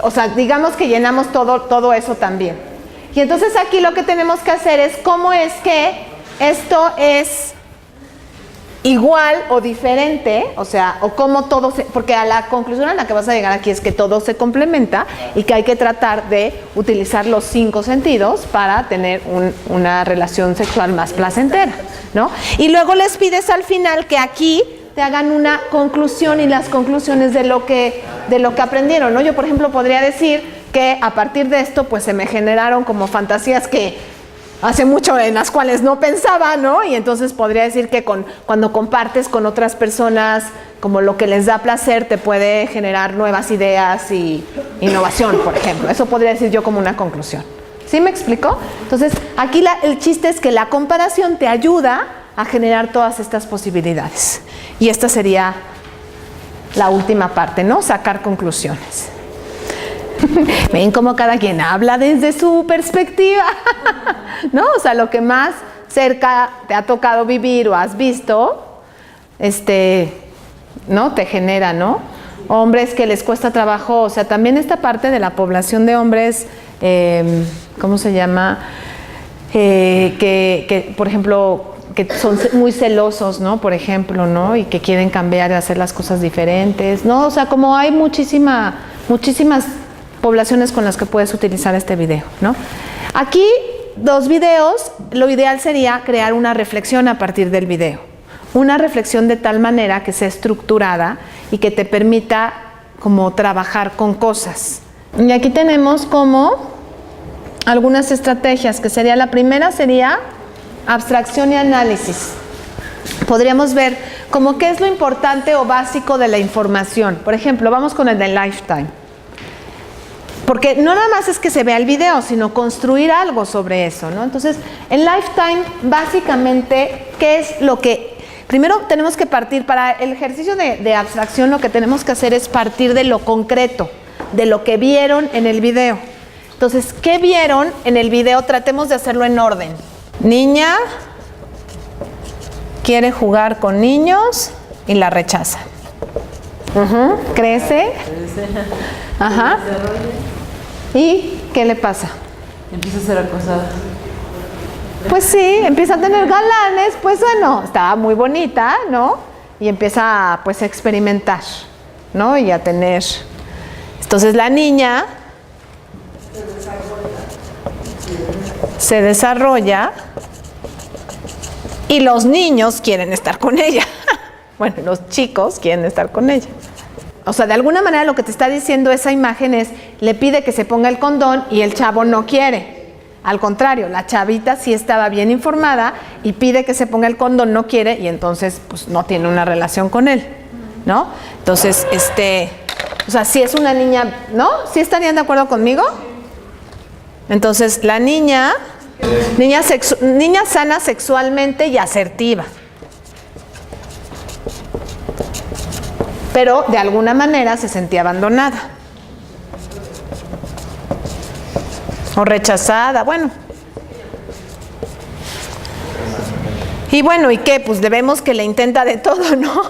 O sea, digamos que llenamos todo eso también. Y entonces aquí lo que tenemos que hacer es cómo es que esto es igual o diferente, o sea, o cómo todo se... Porque a la conclusión a la que vas a llegar aquí es que todo se complementa y que hay que tratar de utilizar los 5 sentidos para tener una relación sexual más placentera, ¿no? Y luego les pides al final que aquí te hagan una conclusión y las conclusiones de lo que aprendieron, ¿no? Yo, por ejemplo, podría decir que a partir de esto, pues se me generaron como fantasías que hace mucho en las cuales no pensaba, ¿no? Y entonces podría decir que cuando compartes con otras personas como lo que les da placer, te puede generar nuevas ideas y innovación, por ejemplo. Eso podría decir yo como una conclusión. ¿Sí me explico? Entonces, aquí el chiste es que la comparación te ayuda a generar todas estas posibilidades. Y esta sería la última parte, ¿no? Sacar conclusiones. Ven cómo cada quien habla desde su perspectiva, ¿no? O sea, lo que más cerca te ha tocado vivir o has visto, ¿no? Te genera, ¿no? Hombres que les cuesta trabajo, o sea, también esta parte de la población de hombres, ¿cómo se llama? Que por ejemplo, que son muy celosos, ¿no? Por ejemplo, ¿no? Y que quieren cambiar y hacer las cosas diferentes, ¿no? O sea, como hay muchísimas poblaciones con las que puedes utilizar este video, ¿no? Aquí, 2 videos, lo ideal sería crear una reflexión a partir del video. Una reflexión de tal manera que sea estructurada y que te permita como trabajar con cosas. Y aquí tenemos como algunas estrategias, que sería, la primera sería abstracción y análisis. Podríamos ver como qué es lo importante o básico de la información. Por ejemplo, vamos con el de Lifetime. Porque no nada más es que se vea el video, sino construir algo sobre eso, ¿no? Entonces, en Lifetime, básicamente, ¿qué es lo que...? Primero tenemos que partir, para el ejercicio de abstracción, lo que tenemos que hacer es partir de lo concreto, de lo que vieron en el video. Entonces, ¿qué vieron en el video? Tratemos de hacerlo en orden. Niña quiere jugar con niños y la rechaza. Crece. Ajá. ¿Y qué le pasa? Empieza a ser acosada. Pues sí, empieza a tener galanes, pues bueno, estaba muy bonita, ¿no? Y empieza pues a experimentar, ¿no? Y a tener... Entonces la niña se desarrolla y los niños quieren estar con ella. Bueno, los chicos quieren estar con ella. O sea, de alguna manera lo que te está diciendo esa imagen es, le pide que se ponga el condón y el chavo no quiere. Al contrario, la chavita sí estaba bien informada y pide que se ponga el condón, no quiere, y entonces pues no tiene una relación con él, ¿no? Entonces, o sea, si es una niña, ¿no? ¿Sí estarían de acuerdo conmigo? Entonces, la niña sana sexualmente y asertiva. Pero de alguna manera se sentía abandonada o rechazada, bueno. Y bueno, ¿y qué? Pues vemos que le intenta de todo, ¿no?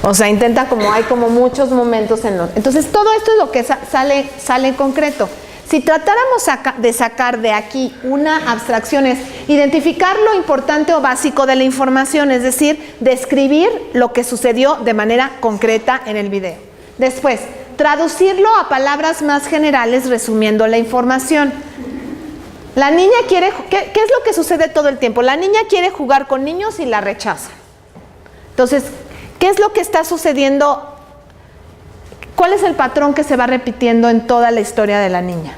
O sea, intenta hay como muchos momentos en los... Entonces, todo esto es lo que sale en concreto. Si tratáramos de sacar de aquí una abstracción, es identificar lo importante o básico de la información, es decir, describir lo que sucedió de manera concreta en el video. Después, traducirlo a palabras más generales resumiendo la información. La niña quiere... ¿Qué es lo que sucede todo el tiempo? La niña quiere jugar con niños y la rechaza. Entonces, ¿qué es lo que está sucediendo? ¿Cuál es el patrón que se va repitiendo en toda la historia de la niña?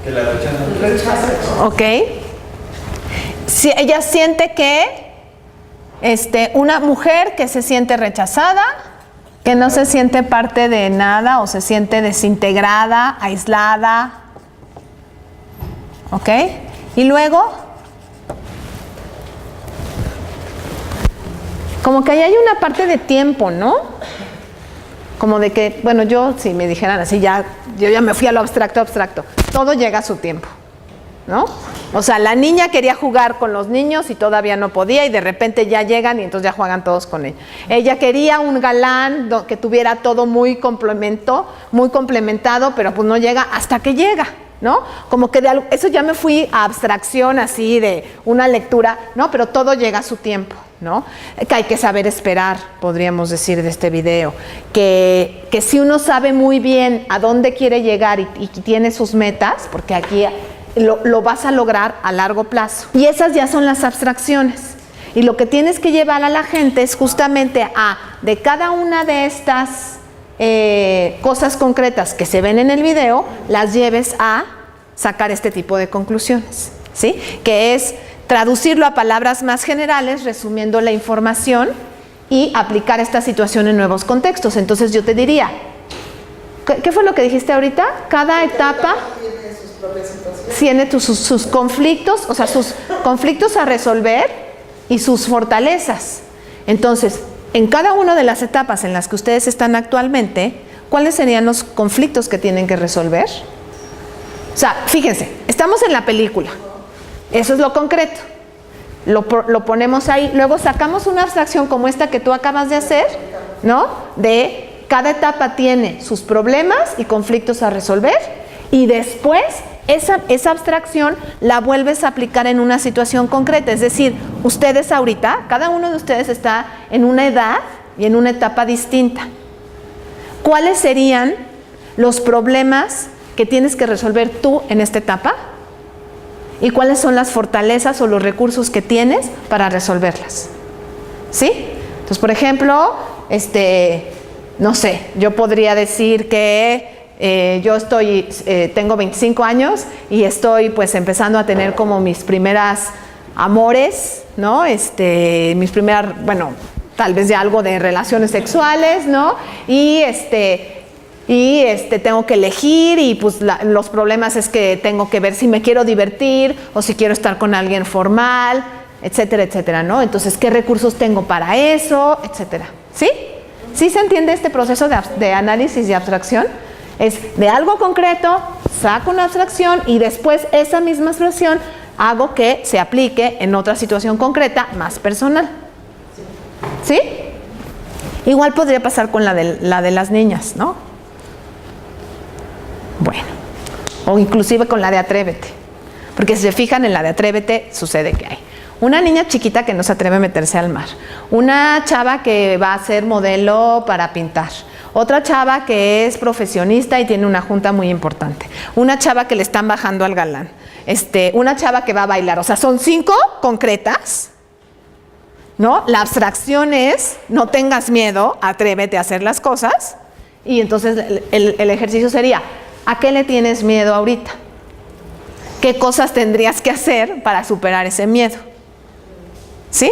Que la rechazan. Ok. Si ella siente que una mujer que se siente rechazada, que no se siente parte de nada o se siente desintegrada, aislada. ¿Ok? Y luego, Como que ahí hay una parte de tiempo, ¿no? Como de que, bueno, yo, si me dijeran así, yo ya me fui a lo abstracto, todo llega a su tiempo, ¿no? O sea, la niña quería jugar con los niños y todavía no podía y de repente ya llegan y entonces ya juegan todos con ella. Ella quería un galán que tuviera todo muy complementado, pero pues no llega hasta que llega, ¿no? Como que eso ya me fui a abstracción así de una lectura, ¿no? Pero todo llega a su tiempo, ¿no? Que hay que saber esperar, podríamos decir de este video, que si uno sabe muy bien a dónde quiere llegar y tiene sus metas, porque aquí lo vas a lograr a largo plazo. Y esas ya son las abstracciones. Y lo que tienes que llevar a la gente es justamente de cada una de estas cosas concretas que se ven en el video, las lleves a sacar este tipo de conclusiones, ¿sí? Que es traducirlo a palabras más generales, resumiendo la información y aplicar esta situación en nuevos contextos. Entonces yo te diría, ¿qué fue lo que dijiste ahorita? Cada etapa tiene sus conflictos, o sea, sus conflictos a resolver y sus fortalezas. Entonces, en cada una de las etapas en las que ustedes están actualmente, ¿cuáles serían los conflictos que tienen que resolver? O sea, fíjense, estamos en la película. Eso es lo concreto. Lo ponemos ahí. Luego sacamos una abstracción como esta que tú acabas de hacer, ¿no? De cada etapa tiene sus problemas y conflictos a resolver. Y después esa abstracción la vuelves a aplicar en una situación concreta. Es decir, ustedes ahorita, cada uno de ustedes está en una edad y en una etapa distinta. ¿Cuáles serían los problemas que tienes que resolver tú en esta etapa? ¿Y cuáles son las fortalezas o los recursos que tienes para resolverlas? ¿Sí? Entonces, por ejemplo, no sé, yo podría decir que yo tengo 25 años y estoy pues empezando a tener como mis primeras amores, ¿no? Mis primeras, bueno, tal vez ya algo de relaciones sexuales, ¿no? Y tengo que elegir y pues los problemas es que tengo que ver si me quiero divertir o si quiero estar con alguien formal, etcétera, etcétera, ¿no? Entonces, ¿qué recursos tengo para eso? Etcétera. ¿Sí? ¿Sí se entiende este proceso de análisis y abstracción? Es de algo concreto, saco una abstracción y después esa misma abstracción hago que se aplique en otra situación concreta más personal. ¿Sí? Igual podría pasar con la de las niñas, ¿no? Bueno, o inclusive con la de Atrévete, porque si se fijan en la de Atrévete sucede que hay una niña chiquita que no se atreve a meterse al mar, una chava que va a ser modelo para pintar, otra chava que es profesionista y tiene una junta muy importante, una chava que le están bajando al galán, una chava que va a bailar. O sea, son 5 concretas, ¿no? La abstracción es, no tengas miedo, atrévete a hacer las cosas. Y entonces el ejercicio sería, ¿a qué le tienes miedo ahorita? ¿Qué cosas tendrías que hacer para superar ese miedo? ¿Sí?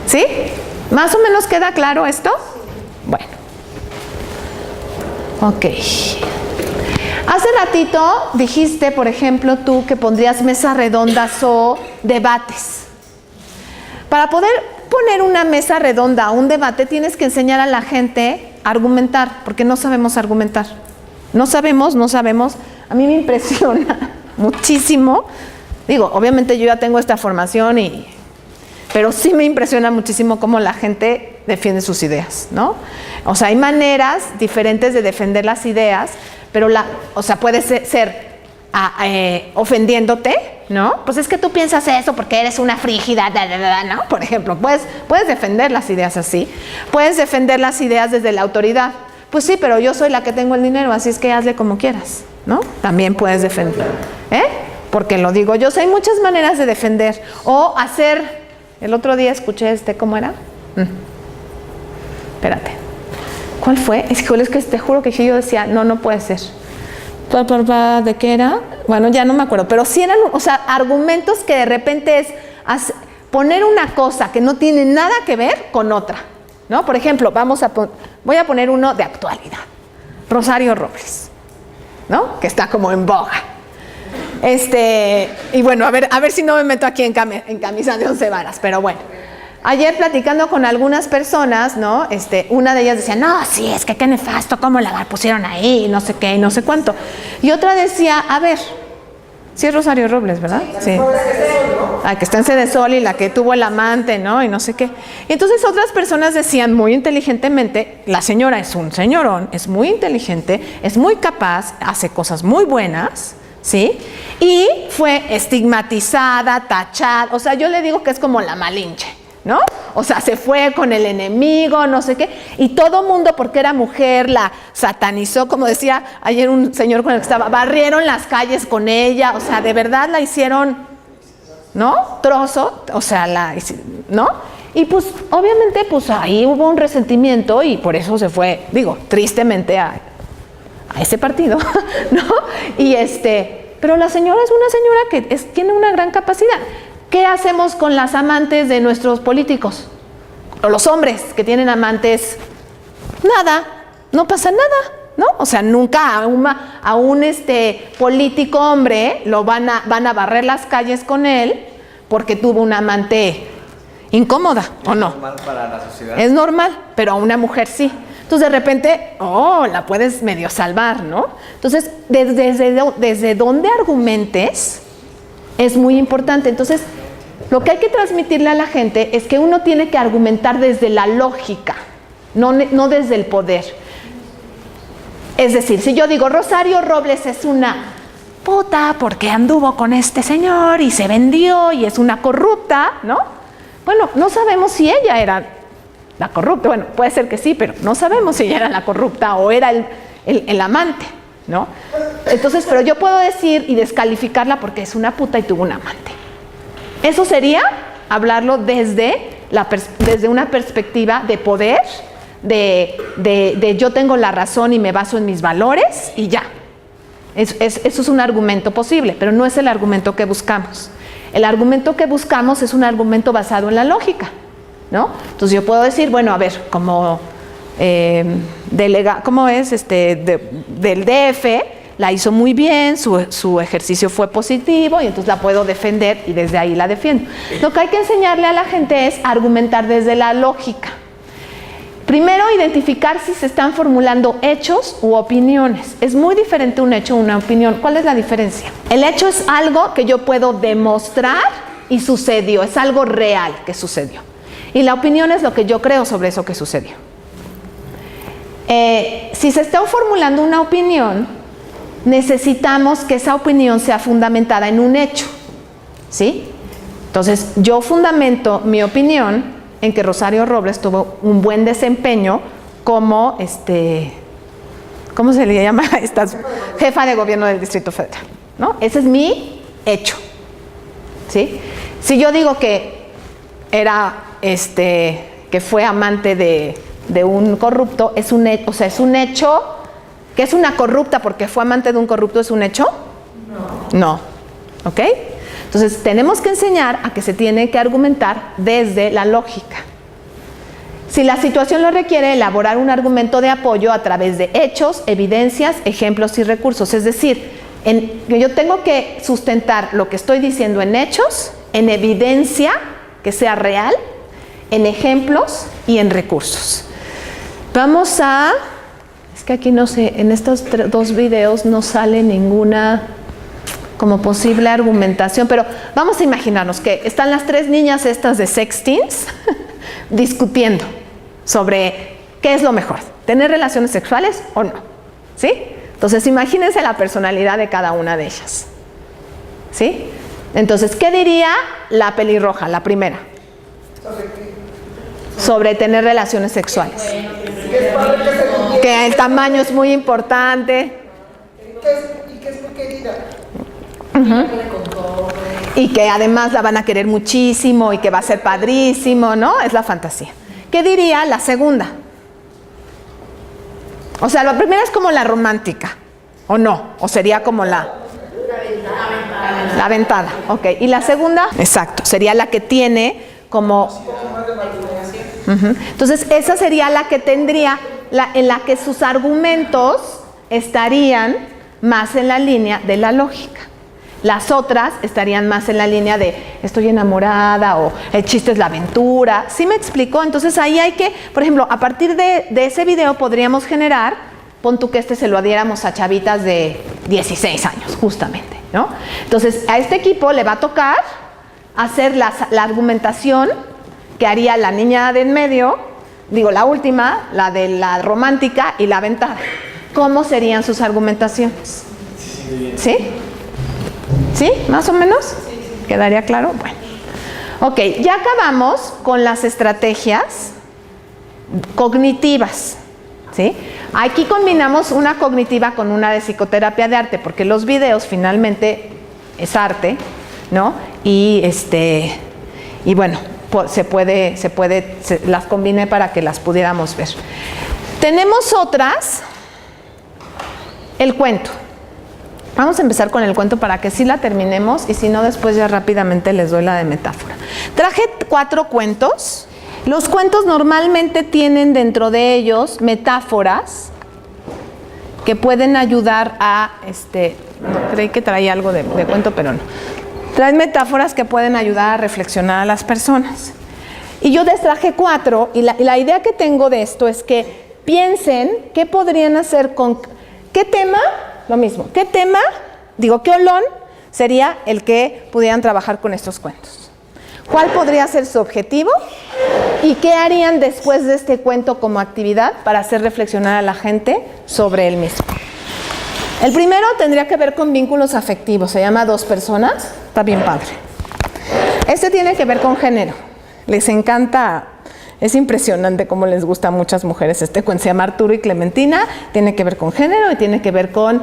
¿Sí? ¿Más o menos queda claro esto? Bueno. Ok. Hace ratito dijiste, por ejemplo, tú que pondrías mesas redondas o debates. Para poder poner una mesa redonda o un debate, tienes que enseñar a la gente a argumentar, porque no sabemos argumentar. No sabemos. A mí me impresiona muchísimo. Digo, obviamente yo ya tengo esta formación pero sí me impresiona muchísimo cómo la gente defiende sus ideas, ¿no? O sea, hay maneras diferentes de defender las ideas, pero puede ser ofendiéndote, ¿no? Pues es que tú piensas eso porque eres una frígida, ¿no? Por ejemplo, puedes defender las ideas así. Puedes defender las ideas desde la autoridad. Pues sí, pero yo soy la que tengo el dinero, así es que hazle como quieras, ¿no? También puedes defender, porque lo digo yo. Hay muchas maneras de defender o hacer. El otro día escuché ¿cómo era? Espérate. ¿Cuál fue? Es que te juro que yo decía, no puede ser. ¿De qué era? Bueno, ya no me acuerdo, pero sí eran, argumentos que de repente es poner una cosa que no tiene nada que ver con otra, ¿no? Por ejemplo, voy a poner uno de actualidad. Rosario Robles, ¿no? Que está como en boga. Y bueno, a ver si no me meto aquí en camisa de 11 varas, pero bueno. Ayer platicando con algunas personas, ¿no? Una de ellas decía, no, sí, es que qué nefasto, cómo la pusieron ahí, y no sé qué, y no sé cuánto. Y otra decía, a ver, sí es Rosario Robles, ¿verdad? Sí. La que está en Cedesol y la que tuvo el amante, ¿no? Y no sé qué. Y entonces otras personas decían muy inteligentemente, la señora es un señorón, es muy inteligente, es muy capaz, hace cosas muy buenas, ¿sí? Y fue estigmatizada, tachada, o sea, yo le digo que es como la Malinche, ¿no? O sea, se fue con el enemigo, no sé qué, y todo mundo, porque era mujer, la satanizó, como decía ayer un señor con el que estaba, barrieron las calles con ella, o sea, de verdad la hicieron, ¿no? Trozo, o sea, ¿no? Y pues, obviamente, pues ahí hubo un resentimiento y por eso se fue, digo, tristemente a ese partido, ¿no? Y pero la señora es una señora que tiene una gran capacidad. ¿Qué hacemos con las amantes de nuestros políticos? O los hombres que tienen amantes, nada, no pasa nada, ¿no? O sea, nunca a un político hombre lo van a barrer las calles con él porque tuvo una amante incómoda, ¿o no? Es normal para la sociedad. Es normal, pero a una mujer sí. Entonces de repente, la puedes medio salvar, ¿no? Entonces, desde donde argumentes es muy importante. Entonces, lo que hay que transmitirle a la gente es que uno tiene que argumentar desde la lógica, no desde el poder. Es decir, si yo digo, Rosario Robles es una puta porque anduvo con este señor y se vendió y es una corrupta, ¿no? Bueno, no sabemos si ella era la corrupta. Bueno, puede ser que sí, pero no sabemos si ella era la corrupta o era el amante, ¿no? Entonces, pero yo puedo decir y descalificarla porque es una puta y tuvo un amante. Eso sería hablarlo desde una perspectiva de poder, de yo tengo la razón y me baso en mis valores y ya. Eso es un argumento posible, pero no es el argumento que buscamos. El argumento que buscamos es un argumento basado en la lógica, ¿no? Entonces yo puedo decir, bueno, a ver, como ¿cómo es? Del DF, la hizo muy bien, su ejercicio fue positivo y entonces la puedo defender y desde ahí la defiendo. Lo que hay que enseñarle a la gente es argumentar desde la lógica. Primero, identificar si se están formulando hechos u opiniones. Es muy diferente un hecho a una opinión. ¿Cuál es la diferencia? El hecho es algo que yo puedo demostrar y sucedió, es algo real que sucedió. Y la opinión es lo que yo creo sobre eso que sucedió. Si se está formulando una opinión, necesitamos que esa opinión sea fundamentada en un hecho, ¿sí? Entonces, yo fundamento mi opinión en que Rosario Robles tuvo un buen desempeño como, ¿cómo se le llama? Jefa de gobierno del Distrito Federal, ¿no? Ese es mi hecho, ¿sí? Si yo digo que era, que fue amante de un corrupto, es un hecho, o sea, es un hecho. ¿Que es una corrupta porque fue amante de un corrupto es un hecho? No. ¿Ok? Entonces, tenemos que enseñar a que se tiene que argumentar desde la lógica. Si la situación lo requiere, elaborar un argumento de apoyo a través de hechos, evidencias, ejemplos y recursos. Es decir, yo tengo que sustentar lo que estoy diciendo en hechos, en evidencia que sea real, en ejemplos y en recursos. Vamos a... Es que aquí no sé, en estos dos videos no sale ninguna como posible argumentación, pero vamos a imaginarnos que están las tres niñas estas de sexteens discutiendo sobre qué es lo mejor, tener relaciones sexuales o no, ¿sí? Entonces imagínense la personalidad de cada una de ellas, ¿sí? Entonces, ¿qué diría la pelirroja, la primera? Sobre tener relaciones sexuales. Que el tamaño es muy importante. Y que es muy querida. Y que además la van a querer muchísimo y que va a ser padrísimo, ¿no? Es la fantasía. ¿Qué diría la segunda? O sea, la primera es como la romántica, ¿o no? ¿O sería como la aventada? Ok. ¿Y la segunda? Exacto, sería la que tiene como... Entonces, esa sería la que tendría, en la que sus argumentos estarían más en la línea de la lógica. Las otras estarían más en la línea de estoy enamorada o el chiste es la aventura. ¿Sí me explico? Entonces ahí hay que, por ejemplo, a partir de ese video podríamos generar, pon tú que se lo diéramos a chavitas de 16 años, justamente, ¿no? Entonces a este equipo le va a tocar hacer la argumentación que haría la niña de en medio, digo la última, la de la romántica y la aventada. ¿Cómo serían sus argumentaciones? ¿Sí? ¿Sí? ¿Más o menos? ¿Quedaría claro? Bueno. Ok, ya acabamos con las estrategias cognitivas. ¿Sí? Aquí combinamos una cognitiva con una de psicoterapia de arte, porque los videos finalmente es arte, ¿no? Y bueno, las combiné para que las pudiéramos ver. Tenemos otras, el cuento. Vamos a empezar con el cuento para que sí la terminemos y si no después ya rápidamente les doy la de metáfora. Traje 4 cuentos. Los cuentos normalmente tienen dentro de ellos metáforas que pueden ayudar a, no, creí que traía algo de cuento, pero no. Traen metáforas que pueden ayudar a reflexionar a las personas. Y yo les traje 4 y la idea que tengo de esto es que piensen qué podrían hacer con, qué tema, lo mismo, qué tema, qué olón sería el que pudieran trabajar con estos cuentos. ¿Cuál podría ser su objetivo? ¿Y qué harían después de este cuento como actividad para hacer reflexionar a la gente sobre él mismo? El primero tendría que ver con vínculos afectivos, se llama Dos personas, está bien padre. Este tiene que ver con género, les encanta, es impresionante cómo les gusta a muchas mujeres este cuento, se llama Arturo y Clementina, tiene que ver con género y tiene que ver con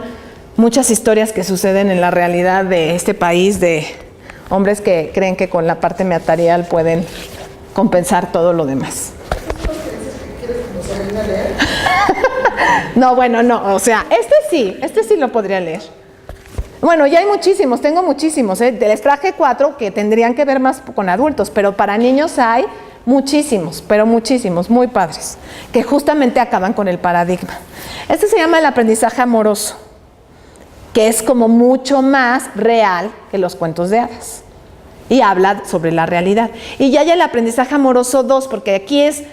muchas historias que suceden en la realidad de este país de hombres que creen que con la parte material pueden compensar todo lo demás. No, bueno, no, o sea, este sí lo podría leer. Bueno, ya hay muchísimos, tengo muchísimos, les traje 4 que tendrían que ver más con adultos, pero para niños hay muchísimos, pero muchísimos, muy padres, que justamente acaban con el paradigma. Este se llama el aprendizaje amoroso, que es como mucho más real que los cuentos de hadas. Y habla sobre la realidad. Y ya hay el aprendizaje amoroso 2, porque aquí es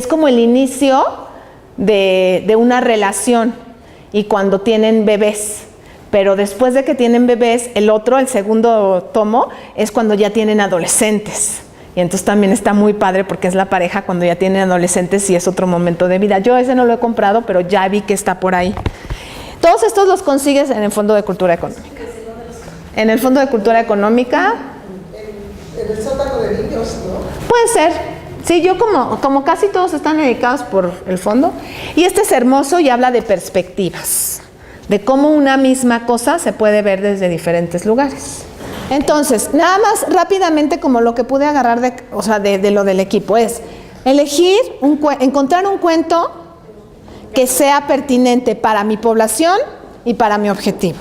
como el inicio de una relación y cuando tienen bebés. Pero después de que tienen bebés, el segundo tomo, es cuando ya tienen adolescentes. Y entonces también está muy padre porque es la pareja cuando ya tienen adolescentes y es otro momento de vida. Yo ese no lo he comprado, pero ya vi que está por ahí. Todos estos los consigues en el Fondo de Cultura Económica. En el Fondo de Cultura Económica. En el sótano de niños, ¿no? Puede ser. Sí, yo como casi todos están dedicados por el fondo. Y este es hermoso y habla de perspectivas. De cómo una misma cosa se puede ver desde diferentes lugares. Entonces, nada más rápidamente como lo que pude agarrar de lo del equipo es encontrar un cuento que sea pertinente para mi población y para mi objetivo.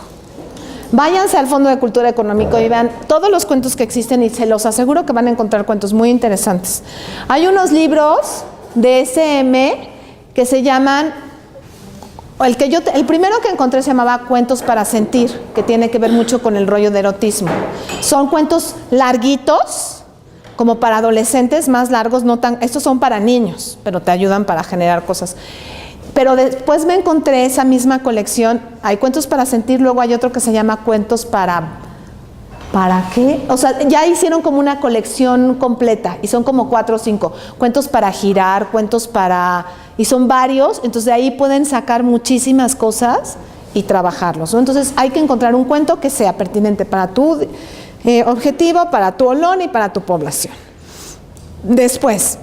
Váyanse al Fondo de Cultura Económica y vean todos los cuentos que existen y se los aseguro que van a encontrar cuentos muy interesantes. Hay unos libros de SM que se llaman, el primero que encontré se llamaba Cuentos para Sentir, que tiene que ver mucho con el rollo de erotismo. Son cuentos larguitos, como para adolescentes, más largos, estos son para niños, pero te ayudan para generar cosas. Pero después me encontré esa misma colección, hay cuentos para sentir, luego hay otro que se llama cuentos ¿para qué? O sea, ya hicieron como una colección completa y son como 4 o 5. Cuentos para girar, y son varios, entonces de ahí pueden sacar muchísimas cosas y trabajarlos, ¿no? Entonces hay que encontrar un cuento que sea pertinente para tu objetivo, para tu olón y para tu población. Después,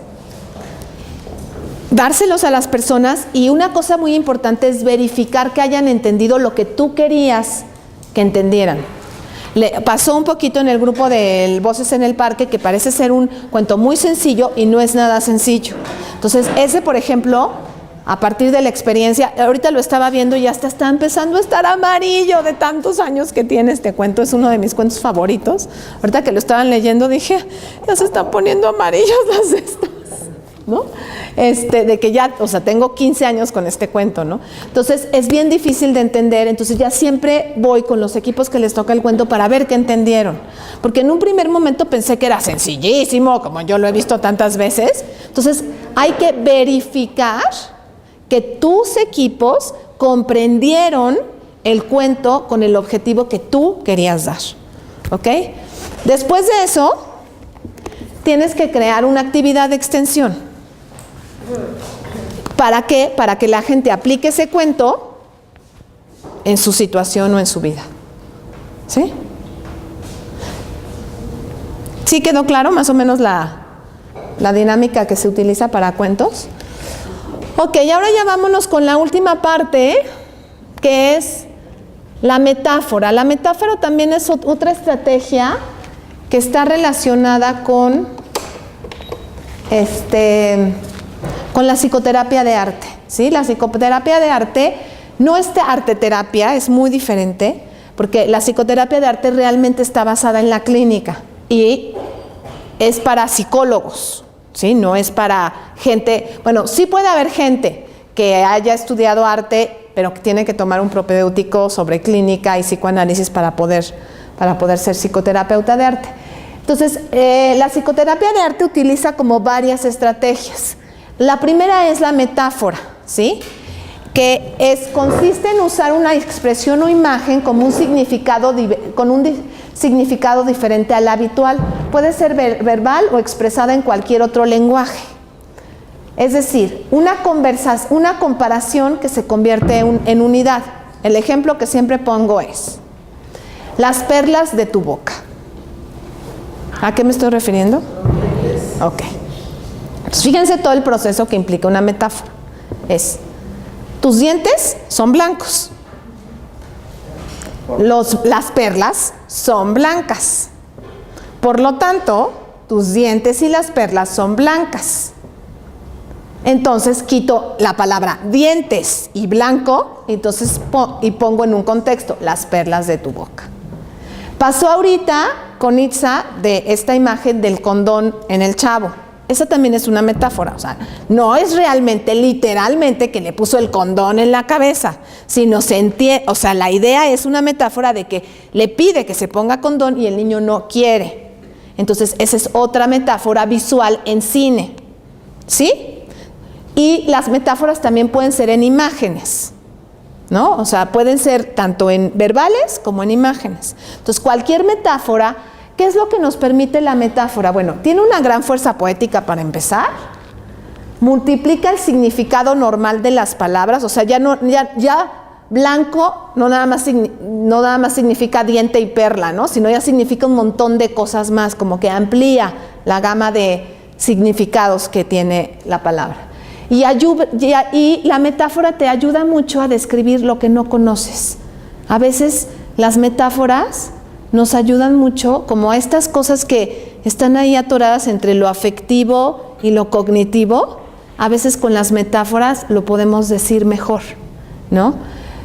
dárselos a las personas y una cosa muy importante es verificar que hayan entendido lo que tú querías que entendieran. Le pasó un poquito en el grupo del Voces en el Parque que parece ser un cuento muy sencillo y no es nada sencillo. Entonces ese, por ejemplo, a partir de la experiencia, ahorita lo estaba viendo y ya está empezando a estar amarillo de tantos años que tiene este cuento, es uno de mis cuentos favoritos. Ahorita que lo estaban leyendo dije, ya se están poniendo amarillos las estas. ¿no? De que ya, o sea, tengo 15 años con este cuento, ¿no? Entonces, es bien difícil de entender, entonces ya siempre voy con los equipos que les toca el cuento para ver qué entendieron. Porque en un primer momento pensé que era sencillísimo, como yo lo he visto tantas veces. Entonces, hay que verificar que tus equipos comprendieron el cuento con el objetivo que tú querías dar, ¿ok? Después de eso, tienes que crear una actividad de extensión. ¿Para qué? Para que la gente aplique ese cuento en su situación o en su vida. ¿Sí? ¿Sí quedó claro más o menos la dinámica que se utiliza para cuentos? Ok, y ahora ya vámonos con la última parte, que es la metáfora. La metáfora también es otra estrategia que está relacionada con la psicoterapia de arte, ¿sí? La psicoterapia de arte no es arte-terapia, es muy diferente, porque la psicoterapia de arte realmente está basada en la clínica y es para psicólogos, ¿sí? No es para gente, bueno, sí puede haber gente que haya estudiado arte, pero que tiene que tomar un propedéutico sobre clínica y psicoanálisis para poder ser psicoterapeuta de arte. Entonces, la psicoterapia de arte utiliza como varias estrategias. La primera es la metáfora, ¿sí? Que consiste en usar una expresión o imagen como con un significado diferente al habitual. Puede ser verbal o expresada en cualquier otro lenguaje. Es decir, una comparación que se convierte en unidad. El ejemplo que siempre pongo es las perlas de tu boca. ¿A qué me estoy refiriendo? Ok. Entonces, fíjense todo el proceso que implica una metáfora. Tus dientes son blancos. Las perlas son blancas. Por lo tanto, tus dientes y las perlas son blancas. Entonces, quito la palabra dientes y blanco, entonces y pongo en un contexto las perlas de tu boca. Pasó ahorita con Itza de esta imagen del condón en el chavo. Esa también es una metáfora, o sea, no es realmente, literalmente, que le puso el condón en la cabeza, sino o sea, la idea es una metáfora de que le pide que se ponga condón y el niño no quiere. Entonces, esa es otra metáfora visual en cine, ¿sí? Y las metáforas también pueden ser en imágenes, ¿no? O sea, pueden ser tanto en verbales como en imágenes. Entonces, cualquier metáfora, ¿qué es lo que nos permite la metáfora? Bueno, tiene una gran fuerza poética para empezar, multiplica el significado normal de las palabras, o sea, ya blanco no nada más significa diente y perla, ¿no? Sino ya significa un montón de cosas más, como que amplía la gama de significados que tiene la palabra. Y la metáfora te ayuda mucho a describir lo que no conoces. A veces las metáforas nos ayudan mucho como a estas cosas que están ahí atoradas entre lo afectivo y lo cognitivo. A veces con las metáforas lo podemos decir mejor, ¿no?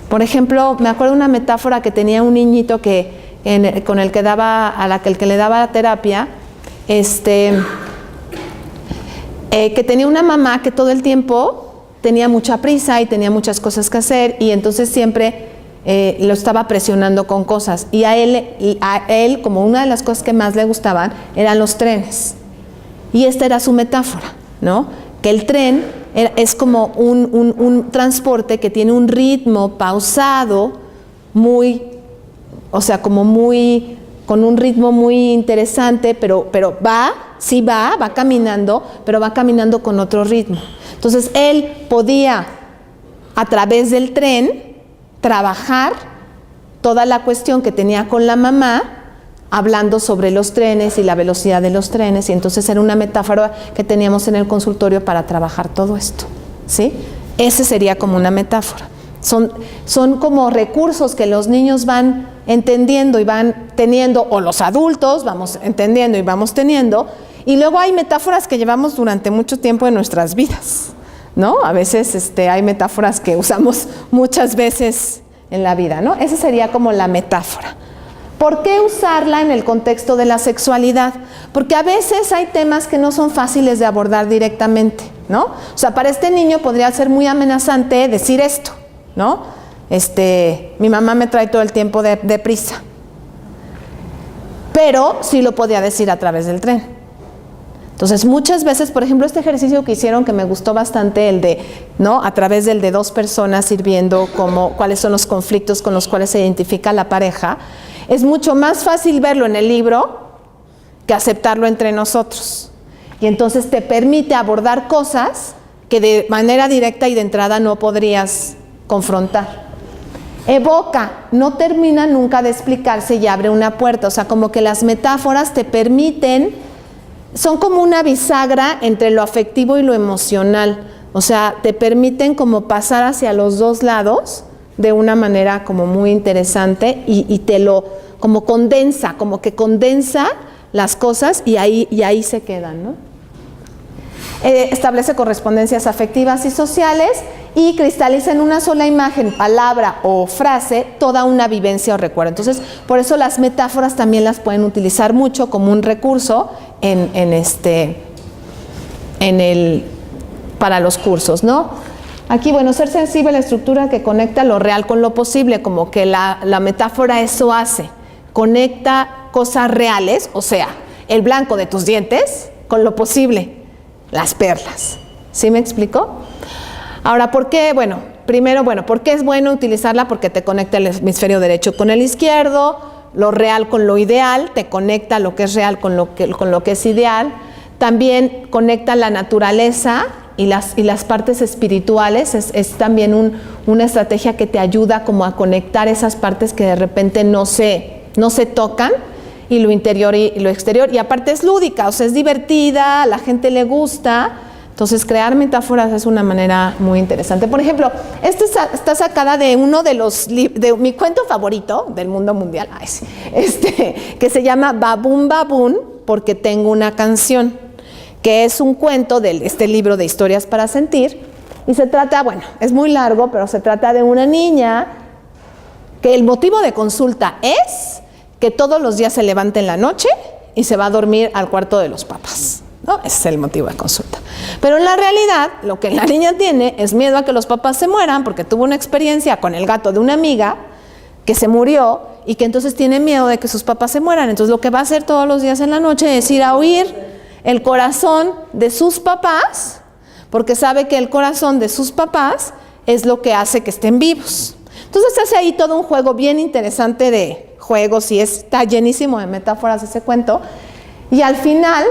Por ejemplo, me acuerdo de una metáfora que tenía un niñito con el que le daba terapia, que tenía una mamá que todo el tiempo tenía mucha prisa y tenía muchas cosas que hacer y entonces siempre lo estaba presionando con cosas. Y a él, como una de las cosas que más le gustaban, eran los trenes. Y esta era su metáfora, ¿no? Que el tren es como un transporte que tiene un ritmo pausado, con un ritmo muy interesante, pero va caminando, pero va caminando con otro ritmo. Entonces, él podía, a través del tren, trabajar toda la cuestión que tenía con la mamá, hablando sobre los trenes y la velocidad de los trenes, y entonces era una metáfora que teníamos en el consultorio para trabajar todo esto, ¿sí? Ese sería como una metáfora. Son como recursos que los niños van entendiendo y van teniendo, o los adultos vamos entendiendo y vamos teniendo, y luego hay metáforas que llevamos durante mucho tiempo en nuestras vidas, ¿no? A veces hay metáforas que usamos muchas veces en la vida, ¿no? Esa sería como la metáfora. ¿Por qué usarla en el contexto de la sexualidad? Porque a veces hay temas que no son fáciles de abordar directamente, ¿no? O sea, para este niño podría ser muy amenazante decir esto, ¿no? Mi mamá me trae todo el tiempo deprisa. Pero sí lo podía decir a través del tren. Entonces, muchas veces, por ejemplo, este ejercicio que hicieron que me gustó bastante, el de, ¿no? A través del de dos personas ir viendo cuáles son los conflictos con los cuales se identifica la pareja, es mucho más fácil verlo en el libro que aceptarlo entre nosotros. Y entonces te permite abordar cosas que de manera directa y de entrada no podrías confrontar. Evoca, no termina nunca de explicarse y abre una puerta. O sea, como que las metáforas te permiten, son como una bisagra entre lo afectivo y lo emocional. O sea, te permiten como pasar hacia los dos lados de una manera como muy interesante y te lo como condensa, como que condensa las cosas y ahí se quedan, ¿no? Establece correspondencias afectivas y sociales y cristaliza en una sola imagen, palabra o frase toda una vivencia o recuerdo. Entonces, por eso las metáforas también las pueden utilizar mucho como un recurso para los cursos, ¿no? Aquí, bueno, ser sensible a la estructura que conecta lo real con lo posible, como que la metáfora eso hace, conecta cosas reales, o sea, el blanco de tus dientes con lo posible, las perlas. ¿Sí me explico? Ahora, ¿por qué? Bueno, primero, ¿por qué es bueno utilizarla? Porque te conecta el hemisferio derecho con el izquierdo, lo real con lo ideal, te conecta lo que es real con lo que es ideal. También conecta la naturaleza y las partes espirituales. Es también una estrategia que te ayuda como a conectar esas partes que de repente no se tocan, y lo interior y lo exterior. Y aparte es lúdica, o sea, es divertida, a la gente le gusta. Entonces, crear metáforas es una manera muy interesante. Por ejemplo, esta está sacada de uno de mi cuento favorito del mundo mundial, que se llama Babún Babún, porque tengo una canción, que es un cuento de este libro de historias para sentir. Y se trata, bueno, es muy largo, pero se trata de una niña que el motivo de consulta es que todos los días se levanta en la noche y se va a dormir al cuarto de los papás, ¿no? Ese es el motivo de consulta. Pero en la realidad, lo que la niña tiene es miedo a que los papás se mueran, porque tuvo una experiencia con el gato de una amiga que se murió y que entonces tiene miedo de que sus papás se mueran. Entonces, lo que va a hacer todos los días en la noche es ir a oír el corazón de sus papás, porque sabe que el corazón de sus papás es lo que hace que estén vivos. Entonces, hace ahí todo un juego bien interesante de juegos y está llenísimo de metáforas ese cuento. Y al final,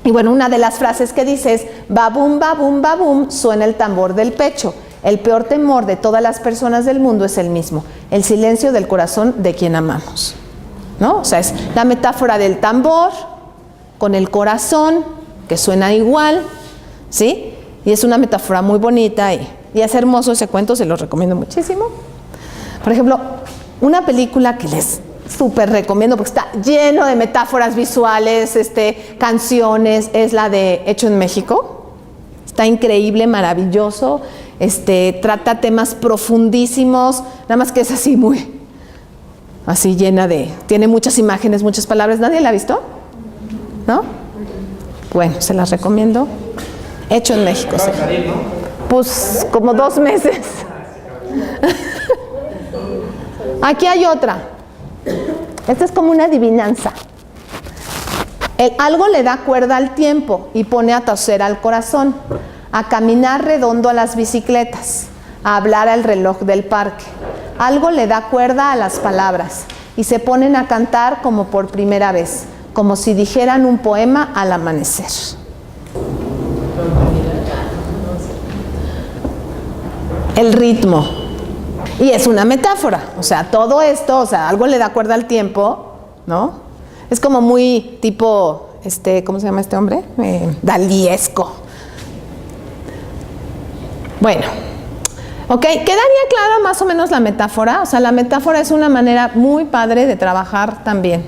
y bueno, una de las frases que dice es: babum, babum, babum, suena el tambor del pecho. El peor temor de todas las personas del mundo es el mismo, el silencio del corazón de quien amamos, ¿no? O sea, es la metáfora del tambor con el corazón, que suena igual, ¿sí? Y es una metáfora muy bonita y es hermoso ese cuento, se lo recomiendo muchísimo. Por ejemplo, una película que les súper recomiendo porque está lleno de metáforas visuales, canciones, es la de Hecho en México. Está increíble, maravilloso, trata temas profundísimos, nada más que es así así llena tiene muchas imágenes, muchas palabras. ¿Nadie la ha visto? ¿No? Bueno, se las recomiendo. Hecho en México. Sí. Pues como 2 meses. Aquí hay otra. Esta es como una adivinanza. Algo le da cuerda al tiempo y pone a toser al corazón, a caminar redondo a las bicicletas, a hablar al reloj del parque. Algo le da cuerda a las palabras y se ponen a cantar como por primera vez, como si dijeran un poema al amanecer. El ritmo. Y es una metáfora, o sea, todo esto, o sea, algo le da cuerda al tiempo, ¿no? Es como muy tipo, ¿cómo se llama este hombre? Daliesco. Bueno, ok, ¿quedaría claro más o menos la metáfora? O sea, la metáfora es una manera muy padre de trabajar también.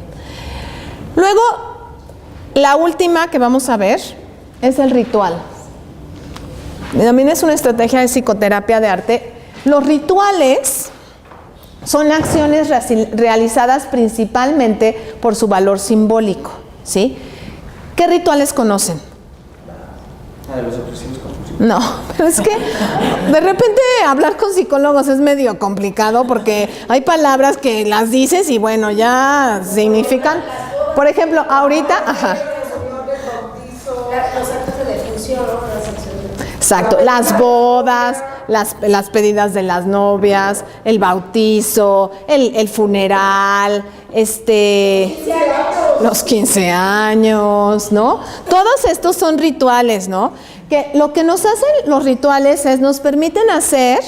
Luego, la última que vamos a ver es el ritual. También es una estrategia de psicoterapia de arte. Los rituales son acciones realizadas principalmente por su valor simbólico, ¿sí? ¿Qué rituales conocen? De los obsesivos compulsivos. No, pero es que de repente hablar con psicólogos es medio complicado porque hay palabras que las dices y bueno, ya significan. Por ejemplo, ahorita, ajá. Los actos de defunción, ¿no? Las acciones. Exacto, las bodas, las pedidas de las novias, el bautizo, el funeral, los 15 años, ¿no? Todos estos son rituales, ¿no? Que lo que nos hacen los rituales es nos permiten hacer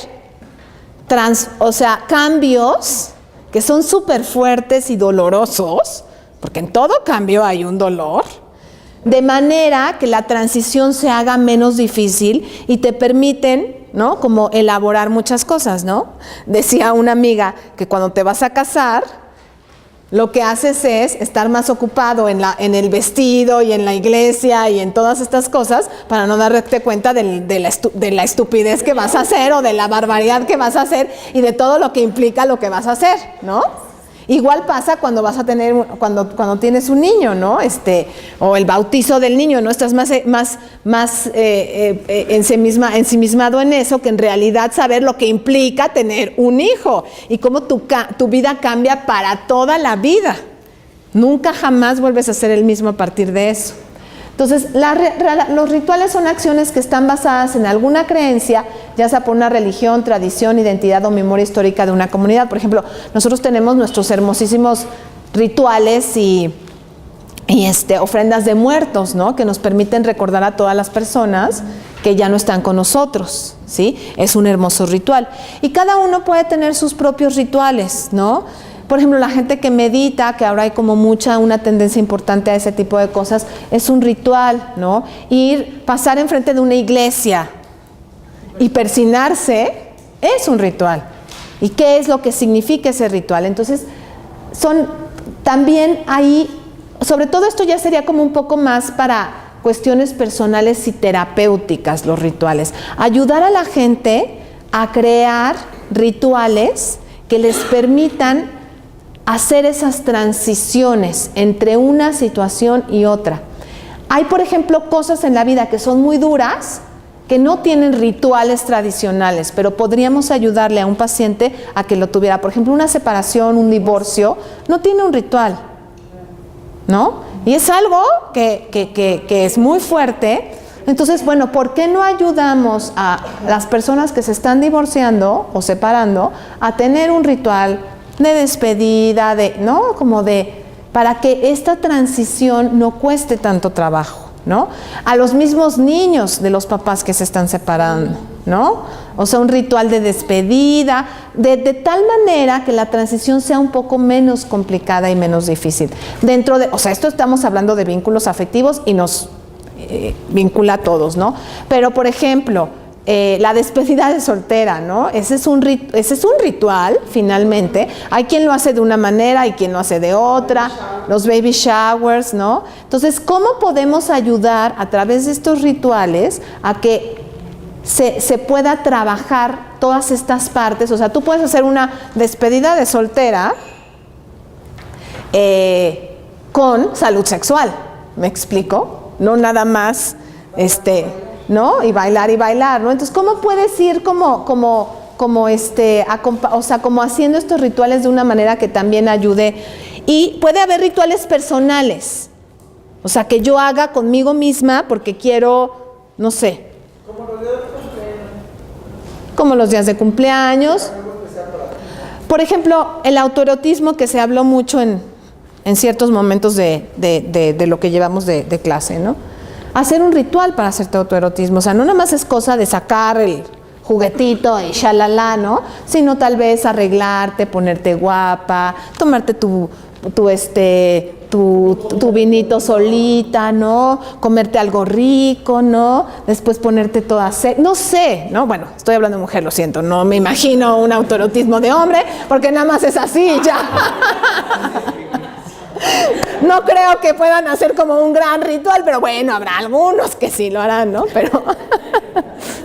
cambios que son súper fuertes y dolorosos, porque en todo cambio hay un dolor, de manera que la transición se haga menos difícil y te permiten, ¿no? Como elaborar muchas cosas, ¿no? Decía una amiga que cuando te vas a casar, lo que haces es estar más ocupado en el vestido y en la iglesia y en todas estas cosas para no darte cuenta de la estupidez que vas a hacer o de la barbaridad que vas a hacer y de todo lo que implica lo que vas a hacer, ¿no? Igual pasa cuando vas a tener, cuando tienes un niño, ¿no? O el bautizo del niño, ¿no? Estás más ensimismado en eso que en realidad saber lo que implica tener un hijo y cómo tu vida cambia para toda la vida. Nunca jamás vuelves a ser el mismo a partir de eso. Entonces, los rituales son acciones que están basadas en alguna creencia, ya sea por una religión, tradición, identidad o memoria histórica de una comunidad. Por ejemplo, nosotros tenemos nuestros hermosísimos rituales y ofrendas de muertos, ¿no? Que nos permiten recordar a todas las personas que ya no están con nosotros, ¿sí? Es un hermoso ritual. Y cada uno puede tener sus propios rituales, ¿no? Por ejemplo, la gente que medita, que ahora hay como una tendencia importante a ese tipo de cosas, es un ritual, ¿no? Pasar enfrente de una iglesia y persinarse es un ritual. ¿Y qué es lo que significa ese ritual? Entonces, también ahí, sobre todo esto ya sería como un poco más para cuestiones personales y terapéuticas, los rituales. Ayudar a la gente a crear rituales que les permitan hacer esas transiciones entre una situación y otra. Hay, por ejemplo, cosas en la vida que son muy duras, que no tienen rituales tradicionales, pero podríamos ayudarle a un paciente a que lo tuviera. Por ejemplo, una separación, un divorcio, no tiene un ritual, ¿no? Y es algo que es muy fuerte. Entonces, bueno, ¿por qué no ayudamos a las personas que se están divorciando o separando a tener un ritual de despedida, ¿no? Para que esta transición no cueste tanto trabajo, ¿no? A los mismos niños de los papás que se están separando, ¿no? O sea, un ritual de despedida, de tal manera que la transición sea un poco menos complicada y menos difícil. Esto estamos hablando de vínculos afectivos y nos vincula a todos, ¿no? Pero, por ejemplo, la despedida de soltera, ¿no? Ese es un ritual, finalmente. Hay quien lo hace de una manera, hay quien lo hace de otra, los baby showers, ¿no? Entonces, ¿cómo podemos ayudar a través de estos rituales a que se pueda trabajar todas estas partes? O sea, tú puedes hacer una despedida de soltera con salud sexual, ¿me explico? No nada más, ¿no? Y bailar, ¿no? Entonces, ¿cómo puedes ir como haciendo estos rituales de una manera que también ayude? Y puede haber rituales personales, o sea, que yo haga conmigo misma porque quiero, no sé. Como los días de cumpleaños. Por ejemplo, el autoerotismo, que se habló mucho en ciertos momentos de lo que llevamos de clase, ¿no? Hacer un ritual para hacerte autoerotismo, o sea, no nada más es cosa de sacar el juguetito y shalala, ¿no? Sino tal vez arreglarte, ponerte guapa, tomarte tu vinito solita, ¿no? Comerte algo rico, ¿no? Después ponerte toda no sé, ¿no? Bueno, estoy hablando de mujer, lo siento, no me imagino un autoerotismo de hombre, porque nada más es así, ya. No creo que puedan hacer como un gran ritual, pero bueno, habrá algunos que sí lo harán, ¿no? Pero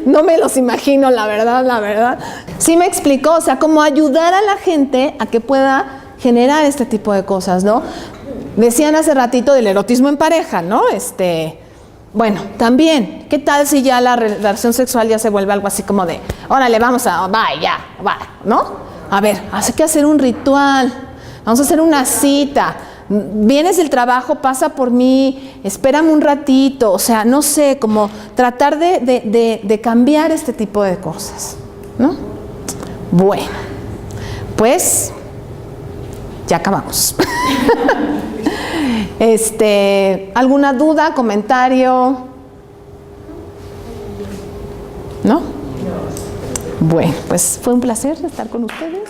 no me los imagino, la verdad. Sí me explicó, o sea, como ayudar a la gente a que pueda generar este tipo de cosas, ¿no? Decían hace ratito del erotismo en pareja, ¿no? Bueno, también, ¿qué tal si ya la relación sexual ya se vuelve algo así como de, órale, vamos a, va, ¿no? A ver, hay que hacer un ritual, vamos a hacer una cita, vienes del trabajo, pasa por mí, espérame un ratito, o sea, no sé, como tratar de cambiar este tipo de cosas, ¿no? Bueno, pues ya acabamos. ¿Alguna duda, comentario? ¿No? Bueno, pues fue un placer estar con ustedes.